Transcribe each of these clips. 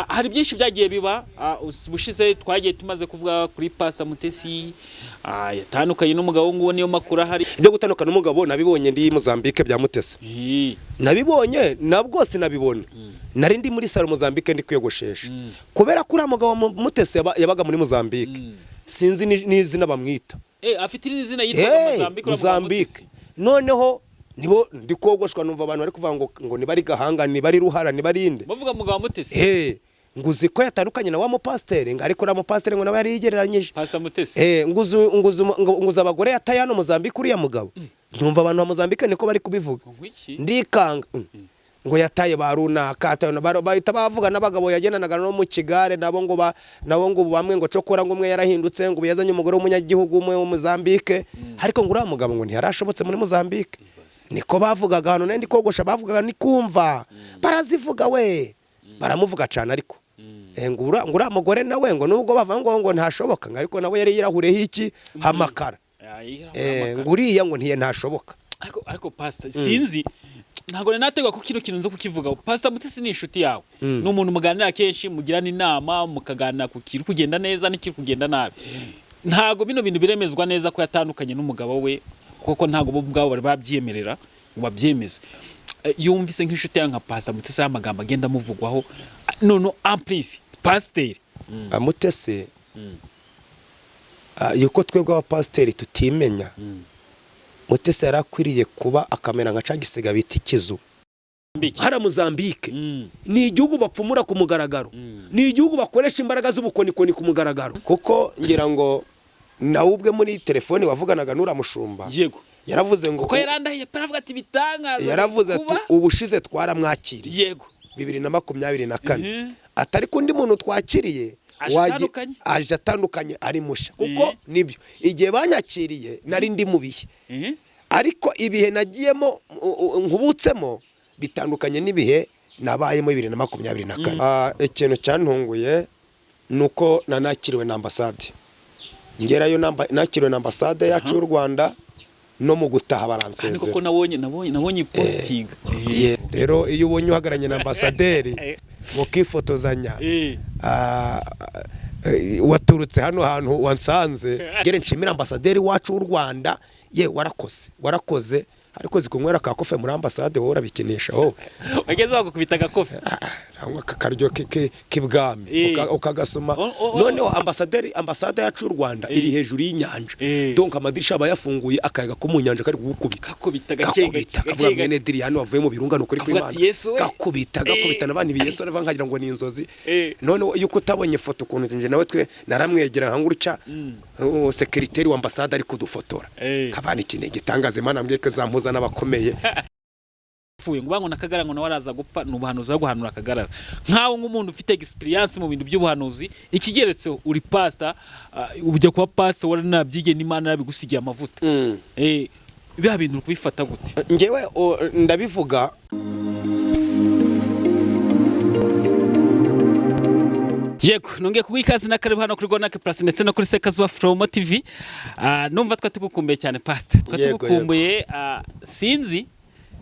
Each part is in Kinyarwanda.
hari byinshi byagiye biba bushize twagiye tumaze kuvuga kuri Pastor Mutesi yatandukanye n'umugabo ngo niyo makuru hari ibyo gutandukana n'umugabo nabibonye ndi Mozambique bya Mutesi nabibonye nabwose nabibona nari ndi muri salo Mozambique ndi kwiyogoshesha kubera kuri umugabo Mutesi yabaga muri Mozambique sinzi n'izina bamwita afite n'izina yitwa Mozambique noneho nibo ndikogoshwa numva abantu bari kuvuga ngo nibari gahanga nibari ruhara nibarinde bavuga mugabo Mutesi nguzi ko yatandukanye na wa mupasiteri ariko na mupasiteri ngo nawe yari yigereranyije Pastor Mutesi nguzi abagore yatayano Mozambique uriya mugabo numva abantu ba Mozambique niko bari kubivuga ndikanga ngo yataye barunaka bahita bavuga n'abagabo yagenanaga no mu kigare nabo ngo bamwe ngo cokora ngo umwe yarahindutse ngo yazanye umugore w'umunyagihugu umwe wo Mozambique ariko ngo uriya mugabo ngo ntiyarashobotse muri Mozambique niko bavugaga hano ndi kogosha bavugaga ni kumva barazivuga we baramuvuga cyane ariko ngura mugore nawe ngo nubwo bavanga ngo ntashoboka ariko nawe yari yirahureho iki hamakara nguriya ngo ntiye ntashoboka ariko Pastor sinzi ntago nategwa ko kino kintu nzo kukivuga Pastor Mutesi ni inshuti yawe no umuntu muganira kenshi mugirana inama mukaganira ku kiri kugenda neza n'ikiri kugenda nabi ntago bino bintu biremezwa neza ko yatandukanye n'umugabo we kuko ntago bo bwabo bari babyemerera ngo babyemeze yumvise nk'inshuti yawe nka Pastor Mutesi amagambo agenda muvugwaho none amprise pasteur Mutesi yuko twebwe abapasiteri tutimenya Mutesi yarakwiriye kuba akamera nka cagisiga biti kizu hara Mozambique ni igihugu bapfumura ku mugaragaro ni igihugu bakoresha imbaraga z'ubukonikoni ku mugaragaro kuko ngira ngo nawe ubwe muri telefone wavuganaga n'uramushumba yego yaravuze ngo ko yarandahiye paravuga ati bitangaza yaravuze ati ubushize twaramwakiriye yego 2024 atari kundi muntu twakiriye aje atandukanye ari musha kuko nibyo igihe banyakiriye nari ndi mu bihe ariko ibihe nagiyemo nkubutsemo bitandukanye n'ibihe nabayemo 2024 ikintu cyantunguye nuko nanakiriwe na ambassade ngerayo nakiriwe na ambassade yacu y'u Rwanda no mu gutaha baransezera kuko nabonye posting rero iyo ubonye uhagaranye na ambasaderi mukifotozanya waturutse hano hantu wansanze ngere nshimira ambasaderi wacu w'u Rwanda warakoze ariko zikunywera ka kofe muri ambassade wowe urabikinisha ho wageze bagukubita ka kofe rangwa kakaryo kibwami ukagasoma noneho ambassade yacu y'u Rwanda iri hejuru y'inyanja donc amadirisha abayafunguye akayaga ko mu nyanja kari gukubita gakubita mwene Diriano wavuye mu birungano kuri kw'Imana gakubita nabandi biyeso nava nkagira ngo ni inzozi none yuko utabonye foto kuntu nje nawe twe naramwegera hangurutya secretary wa ambassade ari kudufotora kabana ikine gitangaze Imana mbweke zampuza n'abakomeye fuye ngo bango nakagara ngo nawaraza gupfa n'ubuhanuzi bwo guhanura akagarara nkawo nk'umuntu ufite experience mu bintu by'ubuhanuzi ikigeretse uri pastor ubujya kuba pastor wari nabyige n'Imana yabigusigiye amavuta biha bintu kubifata gute ngewe ndabivuga yego nongeye kugwikazi na karibu hano kuri Gonake Plus ndetse no kuri Sekazuba From TV numva twatugukumbuye cyane pastor twatugukumbuye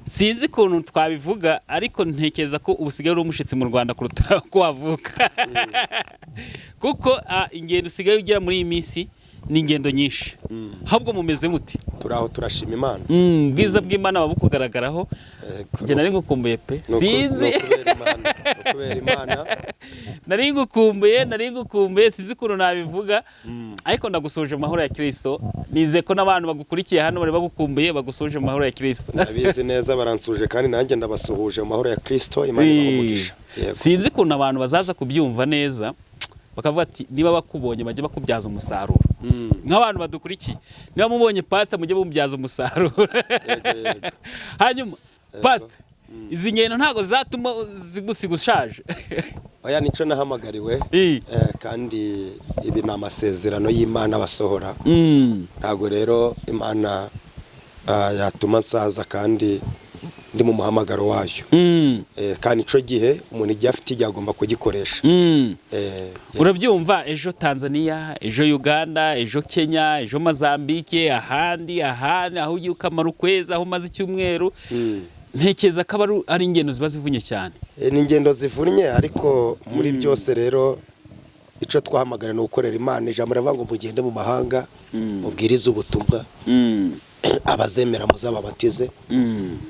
sinzi kuntu twabivuga ariko ntekeza ko ubusigaye uri umushitsi mu Rwanda kuruta ko wavuka kuko ingendo usigaye ugira muri iyi minsi ni ingendo nyinshi ahubwo mumeze muti turaho turashima Imana bwiza bw'Imana babukugaragaraho nge nari ngukumbuye pe sinzi kubera Imana nari ngukumbuye sinzi kuntu nabivuga ariko ndagusoje mahoro ya Kristo nize ko n'abantu bagukurikiye hano bari bagukumbuye bagusoje mahoro ya Kristo abizi neza baransuje kandi nanjye ndabasuhuje mahoro ya Kristo Imana ibahumugisha sinzi kuntu abantu bazaza kubyumva neza bakavuga ati niba bakubonye bajye bakubyaza umusaruro nk'abantu badukurikiye niba mubonye pastor mujye bumubyaza umusaruro hanyuma pastor izi ngendo ntago zatuma zigusiga ushaje oya nico nahamagariwe kandi ibi ni amasezerano y'Imana basohora ntago rero Imana yatuma nsaza kandi ndi mu muhamagaro wayo kandi ico gihe umuntu igihe afite igihe agomba kugikoresha urabyumva ejo Tanzania ejo Uganda ejo Kenya ejo Mozambique ahandi aho ugiye ukamara ukwezi aho maze icyumweru ntekeza ko ari ingendo ziba zivunye cyane. Ni ingendo zivunnye ariko muri byose rero ico twahamagara no gukorera Imana. Ijambo rivuga ngo mugende mu mahanga mubwirize ubutumwa abazemera muzababatize.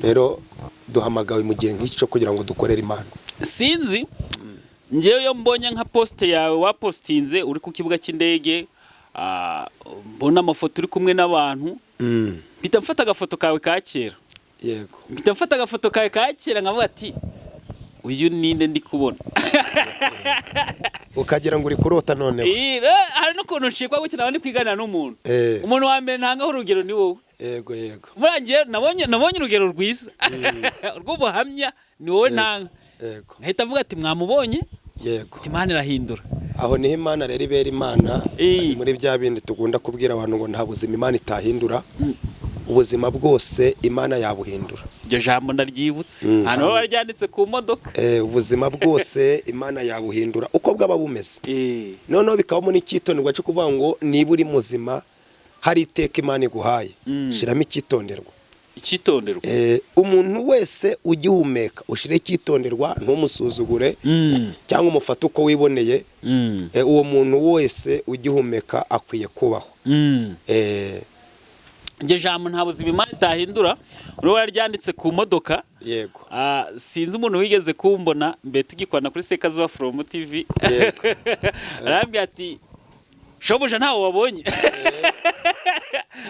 Rero duhamagawe mu gihe nk'icyo kugira ngo dukorere Imana. Sinzi ngewe yo mbonye nka post yawe wapostinze uri ku kibuga cy'indege, mbona amafoto uri kumwe n'abantu, mpita mfata agafoto kawe ka kera. Yego. Mpita mfata agafoto kawe ka kera nkavuga ati uyu ninde ndi kubona. Ukagira ngo uri kurota noneho. Hari no kuntu nshikwa gukina abandi kwiganira n'umuntu. Umuntu wa mbere ntangaho urugero ni wowe. Yego. Murangiye nabonye urugero rwiza. Rw'ubuhamya ni wowe ntanga. Yego. Nahita avuga ati mwamubonye? Yego. Imana irahindura. Aho niho Imana rero ibera Imana. Muri bya bindi tugunda kubwira abantu ngo nta buzima Imana itahindura. Ubuzima bwose Imana yabuhindura. Iryo jambo ndaryibutse. Hano baryanditse ku modoka. Ubuzima bwose Imana yabuhindura uko bwaba bumeze. Noneho bikabamo n'icyitonderwa cyo kuvuga ngo niba uri muzima hari iteka Imana iguhaye. Shiramo icyitonderwa. Icyitonderwa. Umuntu wese ugihumeka ushire icyitonderwa ntumusuzugure cyangwa umufate uko wiboneye. Uwo muntu wese ugihumeka akwiye kubaho. Iryo jambo nta buzima Imana itahindura uruba yaryanditse ku modoka. Yego. Sinzi umuntu wigeze kumbona mbere tugikwana kuri Sekazuba From TV. Yego. Arambye ati shobuja ntawe wabonye.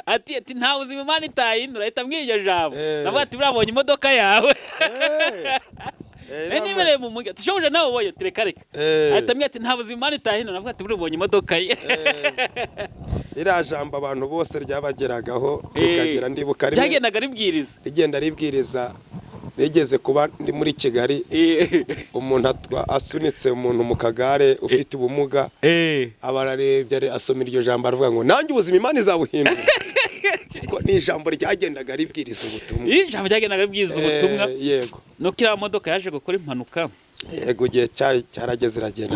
Ati nta buzima Imana itahindura. Ahita mbwira iryo jambo. Navuga ati burabonye imodoka yawe. Nimereye mu mugi ati shobuja nawe wabonye reka. Ahita mbwira ati nta buzima Imana itahindura. Navuga ati burabonye imodoka ye. Ira jambo abantu bose ryabageragaho rikagera ndibuka rimwe. Ryagendaga ribwiriza. Rigenda ribwiriza. Nigeze kuba ndi muri Kigali. Umuntu asunitse umuntu mu kagare ufite ubumuga. Abararebye asoma iryo jambo aravuga ngo nanjye ubuzima Imana izabuhindura. Ko ni ijambo ryagendaga ribwiriza ubutumwa. Ijambo ryagendaga ribwiriza ubutumwa. Yego. No kira modoka yaje gukora impanuka. Yego gihe cyarageze iragenda.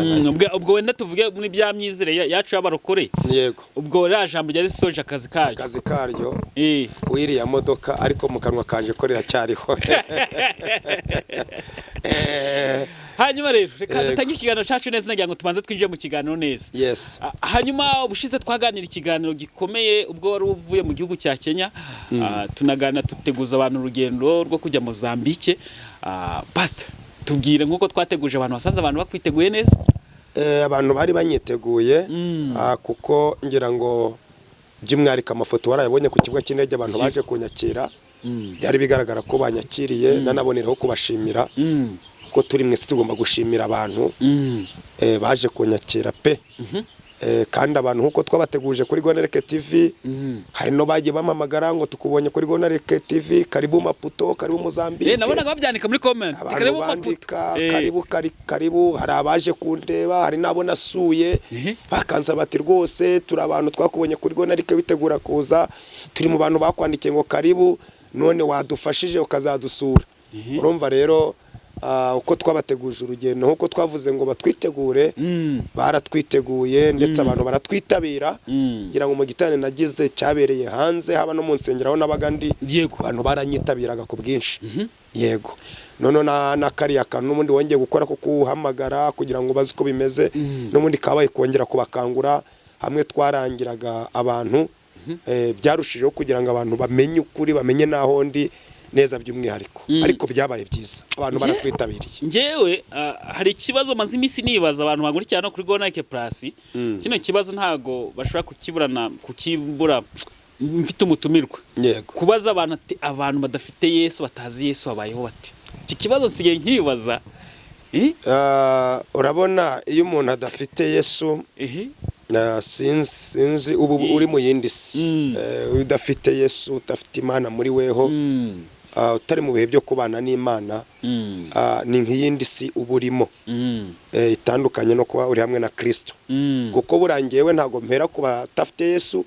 Ubwo wenda tuvuge muri bya myizere yacu y'abarokore. Yego. Ubwo jambo ryari soje akazi karyo. Wiriya modoka ariko mu kanwa kanje ko riracyariho. Hanyuma rero reka dutange ikiganiro cyacu neza nagira ngo tubanze twinjire mu kiganiro neza. Yes. Hanyuma ubushize twaganira ikiganiro gikomeye ubwo wari uvuye mu gihugu cya Kenya. Tunagana tuteguza abantu urugendo rwo kujya Mozambique. Basta tubwire nkuko twateguje abantu basanze abantu bakwiteguye neza. Abantu bari banyiteguye kuko ngira ngo by'umwarika amafoto warayabonye ku kibuga cy'indege abantu baje kunyakira. Byari bigaragara ko banyakiriye nanaboneraho kubashimira ko turi mwese tugomba gushimira abantu baje kunyakira pe. Kandi abantu nkuko twabateguje kuri Gonareke TV hari no bagiye bamamagara ngo tukubonye kuri Gonareke TV karibu Maputo karibu Mozambique. Nabonaga babyandika muri comment karibu Maputo karibu hari abaje kundeba hari nabo nasuye bakanza bati rwose turi abantu twakubonye kuri Gonareke bitegura kuza turi mu bantu bakwandikiye ngo karibu none wadufashije ukazadusura. Urumva rero uko twabateguje urugendo nkuko twavuze ngo batwitegure baratwiteguye ndetse abantu baratwitabira ngira ngo mu gitane nagize cyabereye hanze haba no mu nsengero nabaga ndi abantu baranyitabiraga ku bwinshi. Yego. None na kariya kantu n'ubundi wongeye gukora ko kuhamagara kugira ngo bazi ko bimeze n'ubundi kabaye kongera kubakangura hamwe twarangiraga abantu byarushijeho kugira ngo abantu bamenye ukuri bamenye naho ndi neza by'umwihariko ariko byabaye byiza abantu baratwitabiriye. Ngewe hari ikibazo maze iminsi nibaza abantu bagurikira no kuri Gonareke Plus. Kino kibazo ntago bashobora kukibura mfite umutumirwa. Yego. Kubaza abantu badafite Yesu batazi Yesu babayeho bate. Iki kibazo nsigaye nkibaza. Urabona iyo umuntu adafite Yesu sinzi ubu uri mu yindi si. Udafite Yesu udafite Imana muri weho utari mu bihe byo kubana n'Imana ni nk'iyindi si uburimo itandukanye no kuba uri hamwe na Kristo. Kuko burangiyewe ntago mpera kuba tafite Yesu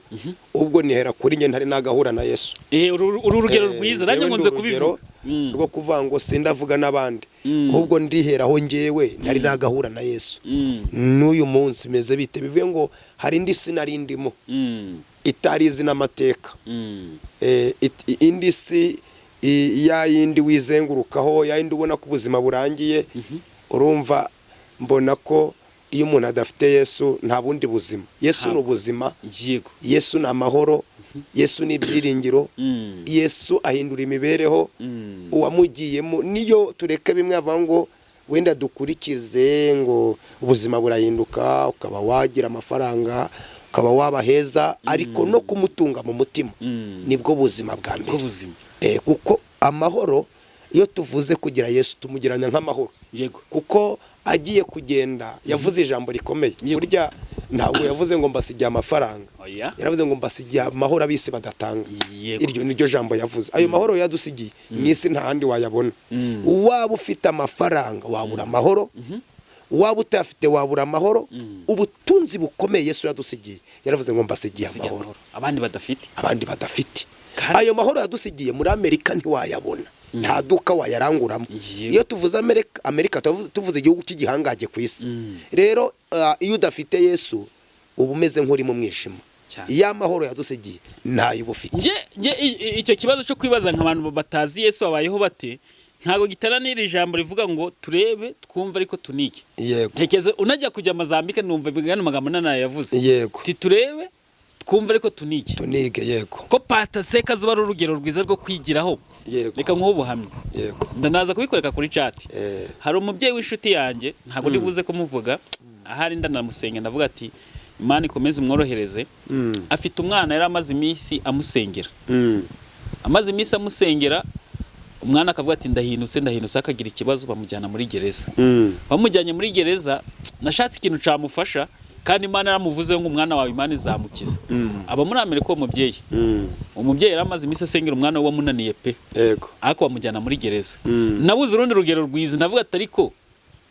ubwo nihera kuri nge ntari nagahura na Yesu. Uru rugero rwiza nanjye nkunze kubivuga rwo kuvuga ngo sindavuga n'abandi ahubwo ndiheraho ngewe ntari nagahura na Yesu. N'uyu munsi meze bite bivuye ngo hari indi si narindimo itari izi n'amateka. Indi si ya yindi wizengurukaho, ya yindi ubona ko ubuzima burangiye. Urumva mbona ko iyo umuntu adafite Yesu nta bundi buzima. Yesu ni ubuzima, Yesu ni amahoro, Yesu ni ibyiringiro, Yesu ahindura imibereho uwamugiyemo. Niyo tureka bimwe avuga ngo wenda dukurikize ngo ubuzima burahinduka, ukaba wagira amafaranga, ukaba waba heza, ariko no kumutunga mu mutima nibwo buzima bwa mbere. Kuko amahoro, iyo tuvuze kugira Yesu tumugiranya nk'amahoro, kuko agiye kugenda yavuze ijambo rikomeye. Burya ntabwo yavuze ngo mbasigiye amafaranga, yaravuze ngo mbasigiye amahoro abisi badatanga. Iryo niryo jambo yavuze. Ayo mahoro yadusigiye mwisi nta handi wayabona. Waba ufite amafaranga wabura amahoro, waba utafite wabura amahoro. Ubutunzi bukomeye Yesu yadusigiye, yaravuze ngo mbasigiye amahoro abandi badafite. Ayo mahoro yadusigiye muri Amerika ntiwayabona, nta duka wayaranguramo. Iyo tuvuze Amerika tuvuze igihugu cy'igihangaje ku isi. Rero iyo udafite Yesu uba umeze nk'uri mu mwijima. Ya mahoro yadusigiye ntayo ubufite. Icyo kibazo cyo kwibaza nk'abantu batazi Yesu babayeho bate, ntago gitaranira ijambo rivuga ngo turebe twumva ariko tunike. Tekeze unajya kujya Mozambique numva bigana magambo nana yavuze. Ti turebe twumva ariko tunike. Ko Pastor Seka zuba urugero rwiza rwo kwigiraho. Reka nk'ubu buhamye. Ndanaza kubikoreka kuri chat. Hari umubyeyi w'inshuti yanjye, ntago ndibuze kumuvuga, ahari ndanamusenga ndavuga ati Imana ikomeze umworohereze. Afite umwana yari amaze iminsi amusengera. Umwana akavuga ati ndahindutse akagira ikibazo, bamujyana muri gereza. Bamujyanye muri gereza, nashatse ikintu camufasha, kandi Imana yaramuvuze ngo umwana wawe Imana izamukiza. Aba muri Amerika uwo mubyeyi. Umubyeyi yaramaze iminsi asengera umwana we wamunaniye pe. Ariko bamujyana muri gereza. Nabuze urundi rugero rwiza, ndavuga ati ariko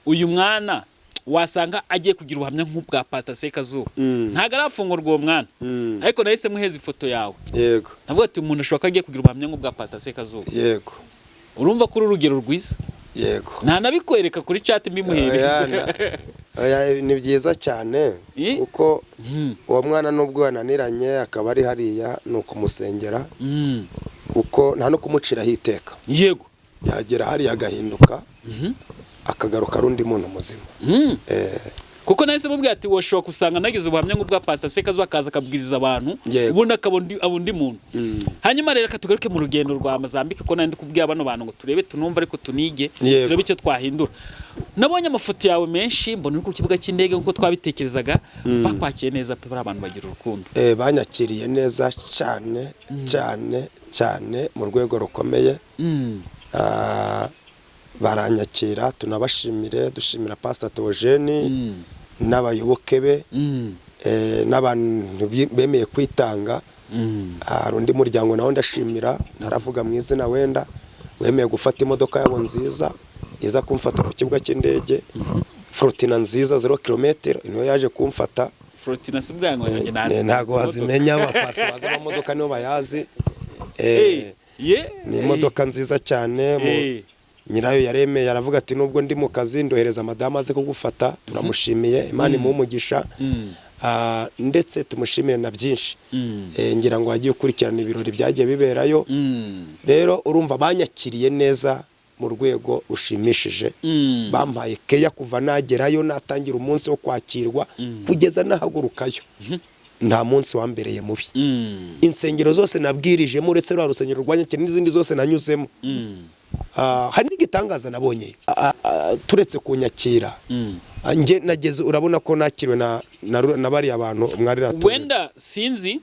uyu mwana wasanga agiye kugira ubuhamya nk'ubwa Pastor Seka Zuba. Ntago arafungurwa uwo mwana. Ariko nahise muheza ifoto yawe. Ndavuga ati umuntu ashobora agiye kugira ubuhamya nk'ubwa Pastor Seka Zuba. Urumva ko urugero rwiza. Nta nabikwereka kuri chat mbimuhereza. Ni byiza cyane kuko uwo mwana nubwo yananiranye akaba ari hariya nuko musengera, kuko nta no kumucira hiteka. Yagera hariya agahinduka, akagaruka rundi muntu muzima. Kuko nahise mubwira ati woshobora kusanga nagize ubuhamya nk'ubwa Pastor Seka Zuba akaza akabwiriza abantu, ubundi abundi muntu. Hanyuma rero katugaruke mu rugendo rwa Mozambique, ko nandi kubwira bano bantu ngo turebe tunumva ariko tunige, turebe icyo twahindura. Nabonye amafoto yawe menshi, mbona uri ku kibuga cy'indege nkuko twabitekerezaga, bakwakiye neza pe, abantu bagira urukundo. Banyakiriye neza cyane cyane cyane mu rwego rukomeye. Baranyakira, tunabashimire, dushimira Pastor Theogene n'abayoboke be, n'abantu bemeye kwitanga. Hari undi muryango nawo ndashimira, naravuga mu izina wenda, wemeye gufata imodoka yabo nziza iza kumfata ku kibuga cy'indege, Fortina nziza 0 km, niyo yaje kumfata. Fortina sibwango ntago wazimenya, abapasi baza amamodoka niyo bayazi. Ni imodoka nziza cyane. Nyirayo yaremeye, aravuga ati nubwo ndi mu kazi ndohereza madama aze kugufata. Turamushimiye, Imana imumugisha. Ndetse tumushimire na byinshi. Ngira ngo agiye ukurikirana ibirori byagiye biberayo. Rero urumva banyakiriye neza mu rwego rushimishije. Bampaye keya kuva nagerayo, natangira umunsi wo kwakirwa kugeza nahagurukayo. Nta munsi wambereye mubi. Insengero zose nabwirijemo, uretse rwa rusengero rwanyakira n'izindi zose nanyuzemo. Hari n'igitangaza nabonye, turetse kunyakira. Nge nageze, urabona ko nakiriwe na bari abantu mwari ratu. Wenda sinzi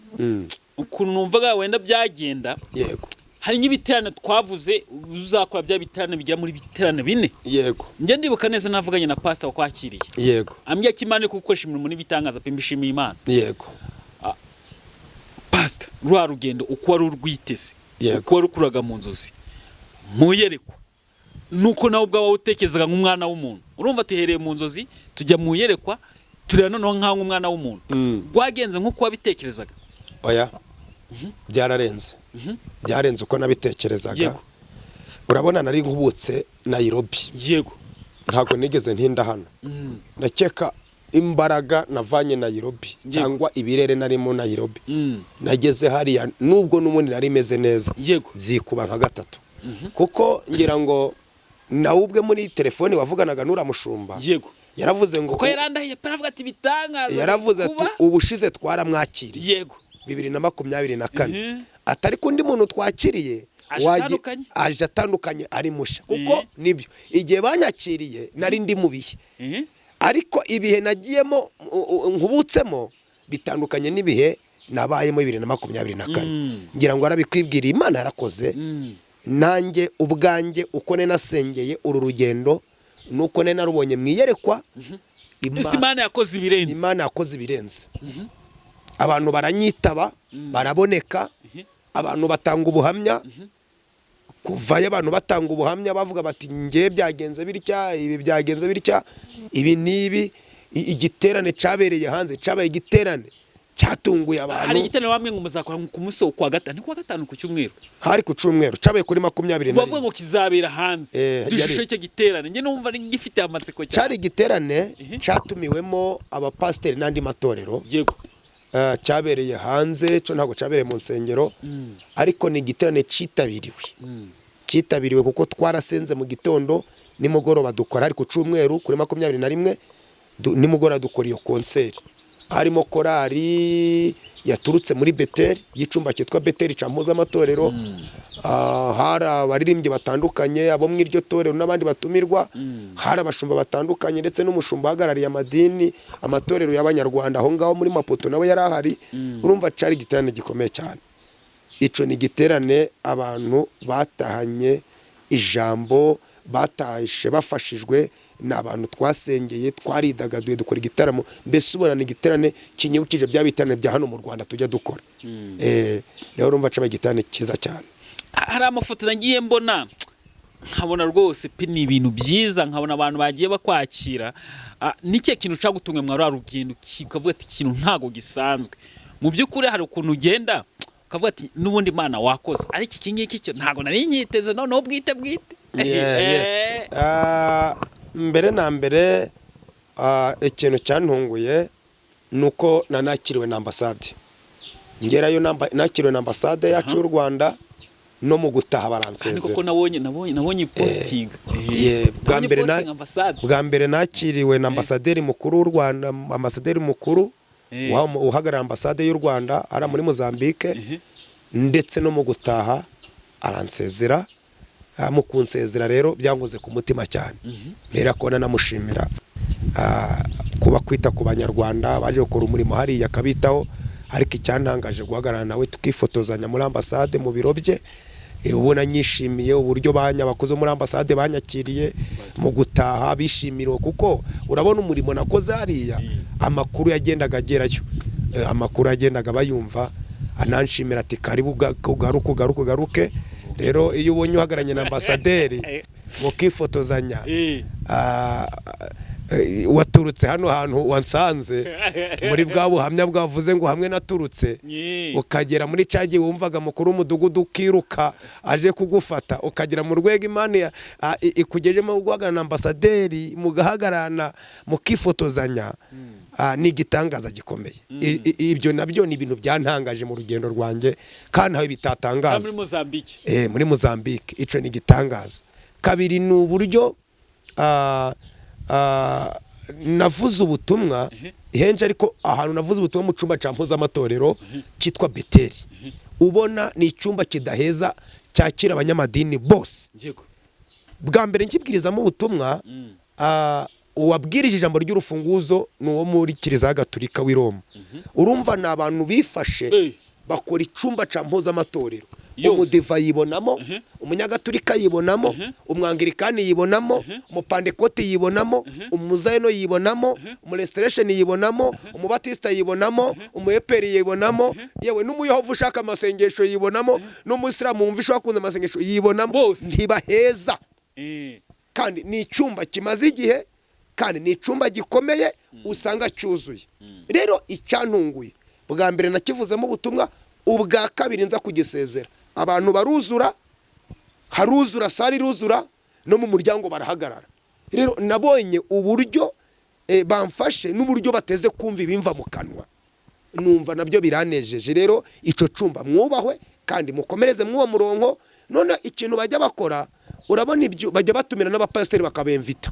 ukuntu numvaga wenda byagenda. Hari nk'ibiterane twavuze uzakora bya biterane bigira muri biterane 4. Nge ndibuka neza navuganye na Pastor wakwakiriye. Ambye ko Imana iri gukoresha imirimo n'ibitangaza pe, mbishimiye Imana. Pastor, rwa rugendo uko wari urwiteze, uko wari ukuraga mu nzozi, muyerekwa nuko nawe ubwawe utekerezaga nk'umwana w'umuntu. Urumva tuhereye mu nzozi tujya muyerekwa, turera noneho nkaho umwana w'umuntu. Rwagenze nk'uko wabitekerezaga? Oya, byararenze. Byarenze uko nabitekerezaga. Urabona nari nkubutse Nairobi. Ntago nigeze ntinda hano. Nakeka imbaraga navanye Nairobi cyangwa ibirere nari mu Nairobi. Nageze hariya nubwo n'ubundi nari meze neza, byikuba nka 3. kuko ngira ngo nawe ubwe muri telefone wavuganaga n'uramushumba yego yaravuze ngo kuko yarandahiye paravuga ati bitangaza yaravuze ati ubushize twaramwakiriye yego 2024 atari kundi muntu twakiriye aje atandukanye ari musha kuko nibyo igihe banyakiriye nari ndi mu bihe ariko ibihe nagiyemo nkubutsemo bitandukanye n'ibihe nabayemo 2024 ngira ngo arabikwibwira Imana yarakoze nanjye ubwanjye uko nasengeye uru rugendo nuko narubonye mwiyerekwa Imana yakoze ibirenze Imana yakoze ibirenze abantu baranyitaba baraboneka abantu batanga ubuhamya kuvayo abantu batanga ubuhamya bavuga bati ngiye byagenze bitya ibi byagenze bitya ibi nibi igiterane cabereye hanze cabaye igiterane cyatunguye abantu hari igiterane wamwe ngo muzakora ku munsi wo kwa gatanu ku cyumweru hari ku cyumweru cabaye kuri 20 bavuga ngo kizabera hanze dushusho cyo giterane nge numva ngifite amatsiko cyane cyari igiterane cyatumiwemo abapasiteri n'andi matorero yego cyabereye hanze cyo ntago cyabereye mu nsengero ariko ni igiterane cyitabiriwe kuko twarasenze mu gitondo nimugoroba dukora ari ku cyumweru kuri 21 nimugoroba dukora iyo konseri harimo korari yaturutse muri Beteli y'icumba cyitwa Beteli campuza amatorero hari abaririmbyi batandukanye abo mu iryo torero n'abandi batumirwa hari abashumba batandukanye ndetse n'umushumba hagarariye amadini amatorero y'abanyarwanda aho ngaho muri Maputo nawe yari ahari urumva cari igiterane gikomeye cyane ico ni igiterane abantu batahanye ijambo batahishe bafashijwe n'abantu twasengeye twaridagaduye dukora igitaramo mbese ubona ni igiterane kinyibukije bya bitane bya hano mu Rwanda tujya dukora rero urumva caba igiterane kiza cyane hari amafoto nagiye mbona nkabona rwose pe ni ibintu byiza nkabona abantu bagiye bakwakira nike kintu cagutumwe mwari rugendo kikavuga ati ikintu ntago gisanzwe mu byukuri hari ukuntu ugenda ukavuga ati nubundi Imana wakoze ariko iki ngiki cyo ntago nari nyiteze noneho bwite mbere na mbere ikintu cyantunguye nuko nanakiriwe na ambasade ngerayo nakiriwe na ambasade yacu y'u Rwanda no mu gutaha baransezera kuko nabonye posting bwa mbere nakiriwe na ambasaderi mukuru w'u Rwanda ambasaderi mukuru uhagarara ambasade y'u Rwanda ara muri Mozambique ndetse no mu gutaha aransezera mu kunsezera rero byanguze ku mutima cyane mbera ko namushimira kuba kwita ku banyarwanda baje gukora umurimo hari yakabitaho ariko icyantangaje guhagarara nawe tukifotozanya muri ambasade mu biro bye ubona nyishimiye uburyo bakoze muri ambasade banyakiriye mu gutaha bishimiriwe kuko urabona umurimo nakoze hariya amakuru yagendaga agerayo amakuru yagendaga bayumva ananshimira ati karibu garuke rero iyo ubonye uhagaranye na ambasaderi mukifotozanya waturutse hano hantu wansanze muri bwa buhamya bwavuze ngo hamwe naturutse ukagera muri cyagiye wumvaga mukuru w'umudugudu ukiruka aje kugufata ukagera mu rwego Imana ikugejemo guhagarana na ambasaderi mugahagarana mukifotozanya ni igitangaza gikomeye ibyo nabyo ni ibintu byantangaje mu rugendo rwanjye kandi aho bitatangaza muri Mozambique ico ni igitangaza kabiri ni uburyo navuze ubutumwa henje ariko ahantu navuze ubutumwa mu cumba campuza amatorero cyitwa Beteli ubona ni icyumba kidaheza cyakira abanyamadini bose bwa mbere nkibwirizamo ubutumwa uwabwirije ijambo ry'urufunguzo nuwo muri Kiliziya Gatolika w'i Roma urumva na abantu bifashe bakora icumba campuza amatorero umudiva yibonamo umunyagatolika yibonamo umwangirikani yibonamo umupandekoti yibonamo umuzayino yibonamo umurestoration yibonamo umubatista yibonamo umuyeperi yibonamo yewe n'umuyehova ushaka amasengesho yibonamo n'umusilamu wumva ushaka kunza amasengesho yibonamo ntibaheza kandi ni icyumba kimaze igihe kandi ni icyumba gikomeye usanga cyuzuye rero icyantunguye bwa mbere nakivuzemo ubutumwa ubwa kabiri nza kugisezera abantu baruzura haruzura sari ruzura no mu muryango barahagarara rero nabonye uburyo bamfashe n'uburyo bateze kumva ibimva mu kanwa numva nabyo biranejeje rero ico cumba mwubahwe kandi mukomereze mw'uwo murongo. None ikintu bajya bakora urabona ibyo bajya batumira n'abapasiteri bakabemvita.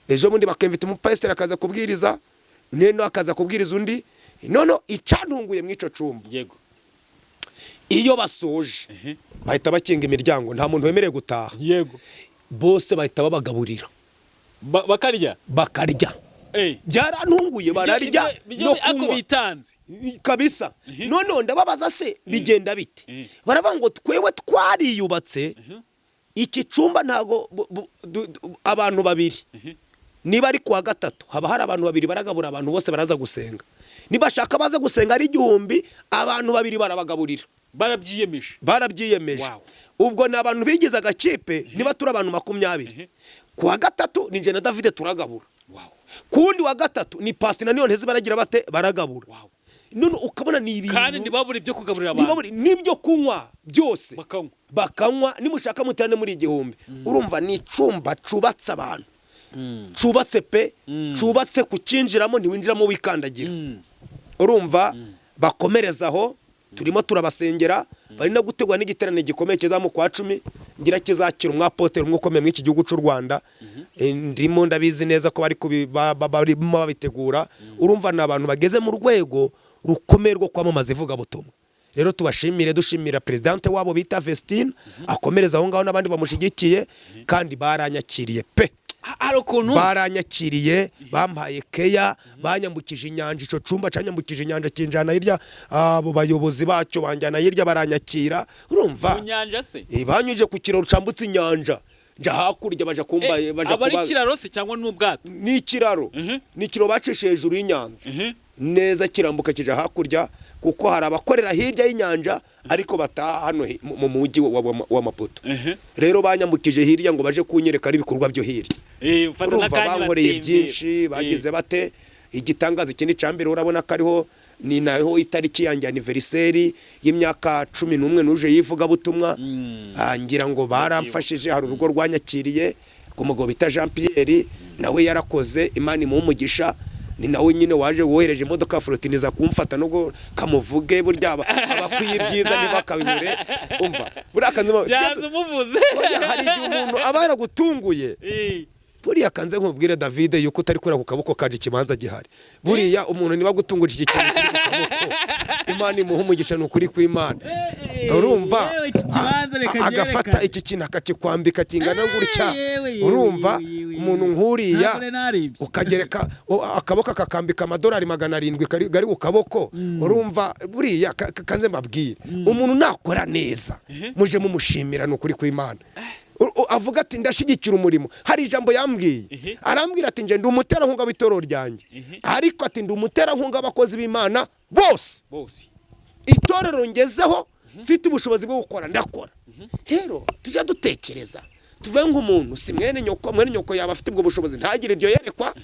Ejo bundi bakemvita umupasiteri akaza kubwiriza, none akaza kubwiriza undi. None icantunguye mw'ico cumba. Yego. Iyo basoje bahita bakinga imiryango, nta muntu wemerewe gutaha. Yego. Bose bahita babagaburira. Bakarya. Byarantunguye bararya no kunywa kabisa. None ndababaza se bigenda bite? Baravuga ngo twewe twariyubatse iki cumba ntago abantu babiri. Niba ari kuwa gatatu haba hari abantu babiri baragabura, abantu bose baraza gusenga. Nibashaka baza gusenga ari 1000 abantu babiri barabagaburira. Barabyiyemeje. Ubwo ni abantu bigize agakipe, niba turi abantu 20. Kuwa gatatu ni je na David turagabura. Kundi wa gatatu ni Pastor na Niyontezi baragira bate baragabura. None ukabona ni ibintu kandi ntibabure ibyo kugaburira abantu, nibyo kunywa byose bakanywa. Nimushaka mutane muri 1000. Urumva ni icumba cubatse abantu, cubatse pe, cubatse kucinjiramo ntiwinjiramo wikandagira. Urumva bakomerezaho, turimo turabasengera, bari no gutegwa n'igiterane gikomeye kizamu kwa 10 ngira kizakira umwapotere umwukomeye mw'iki gihugu cy'u Rwanda. Ndimo ndabizi neza ko bari babitegura. Urumva na abantu bageze mu rwego rukomeye rwo kwamamaza ivuga butumwa. Rero tubashimire, dushimira presidente wabo bita Vestine, akomereza aho ngaho n'abandi bamushigikiye, kandi baranyakiriye pe. Baranyakiriye, bampaye keya, banyambukije inyanja. Ico cumba cyanyambukije inyanja kinjana hirya, abo bayobozi bacyo banjyana hirya baranyakira. Urumva inyanja se banyuje ku kiraro cambutse inyanja nja hakurya baje kumbaye baje kuba. Abari kiraro se cyangwa n'ubwato? Ni kiraro. Ni kiro bacishe hejuru y'inyanja. Neza kirambuka kije hakurya, kuko hari abakorera hirya y'inyanja ariko bataha hano mu mujyi wa Maputo. Rero banyambukije hirya ngo baje kunyereka ibikorwa byo hirya. Urumva bankoreye byinshi, bagize bate. Igitangaza ikindi cyambere urabona ko ariho ni naho itariki yanjye anniversaire y'imyaka 11 nuje yivuga butumwa. Ngira ngo baramfashije, hari urugo rwanyakiriye ku mugabo bita Jean Pierre, nawe yarakoze, Imana imuhumugisha. Ni nawe nyine waje wohereje imodoka Flotiniza kumfata no kamuvuge burya abakwiye byiza ntibakabibure. Umva burakanze byanze umuvuze. Hari umuntu abara gutunguye. Buriya kanze nkubwire David yuko utari kura ku kaboko kaje kibanza gihari. Buriya umuntu niba gutunguje iki kintu kiri ku kaboko, Imana imuhumugisha n'ukuri kw'Imana. Urumva agafata iki kintu akakikwambika kingana gutya. Urumva umuntu nkuriya ukagereka akaboko kakambika amadolari 700 gari ku kaboko. Urumva buriya kanze mbabwire umuntu nakora neza muje mumushimira n'ukuri kw'Imana. Avuga ati ndashigikira umurimo. Hari ijambo yambwiye, arambwira ati nje ndi umutera nkunga w'itorero ryanjye, ariko ati ndi umutera nkunga abakozi b'Imana bose. Itorero ngezeho mfite ubushobozi bwo gukora ndakora. Rero tujya dutekereza, tuve nk'umuntu si mwene nyoko yaba afite ubwo bushobozi ntagire ibyo yerekwa.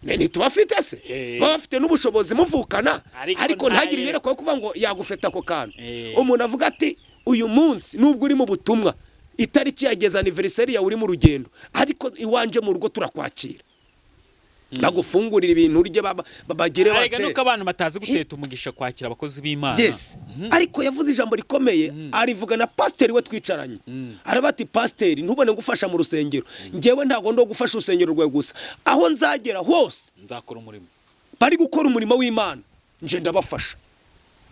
Nene tubafite se bafite n'ubushobozi muvukana, ariko ntagire yerekwa kuba ngo yagufeta ko kana. Umuntu avuga ati uyu munsi nubwo uri mu butumwa, itariki yageza anniversaire ya uri mu rugendo, ariko iwanje mu rugo turakwakira. Bagufungurira ibintu urye babagire bate. Arega nuko abantu batazi guteta umugisha kwakira abakozi b'Imana. Yes. Ariko yavuze ijambo rikomeye, arivuga na pastor we twicaranye. Arabati pastor ntubone gufasha mu rusengero. Ngewe ntago ndo gufasha urusengero rwe gusa. Aho nzagera hose nzakora umurimo. Bari gukora umurimo w'Imana, nje ndabafasha.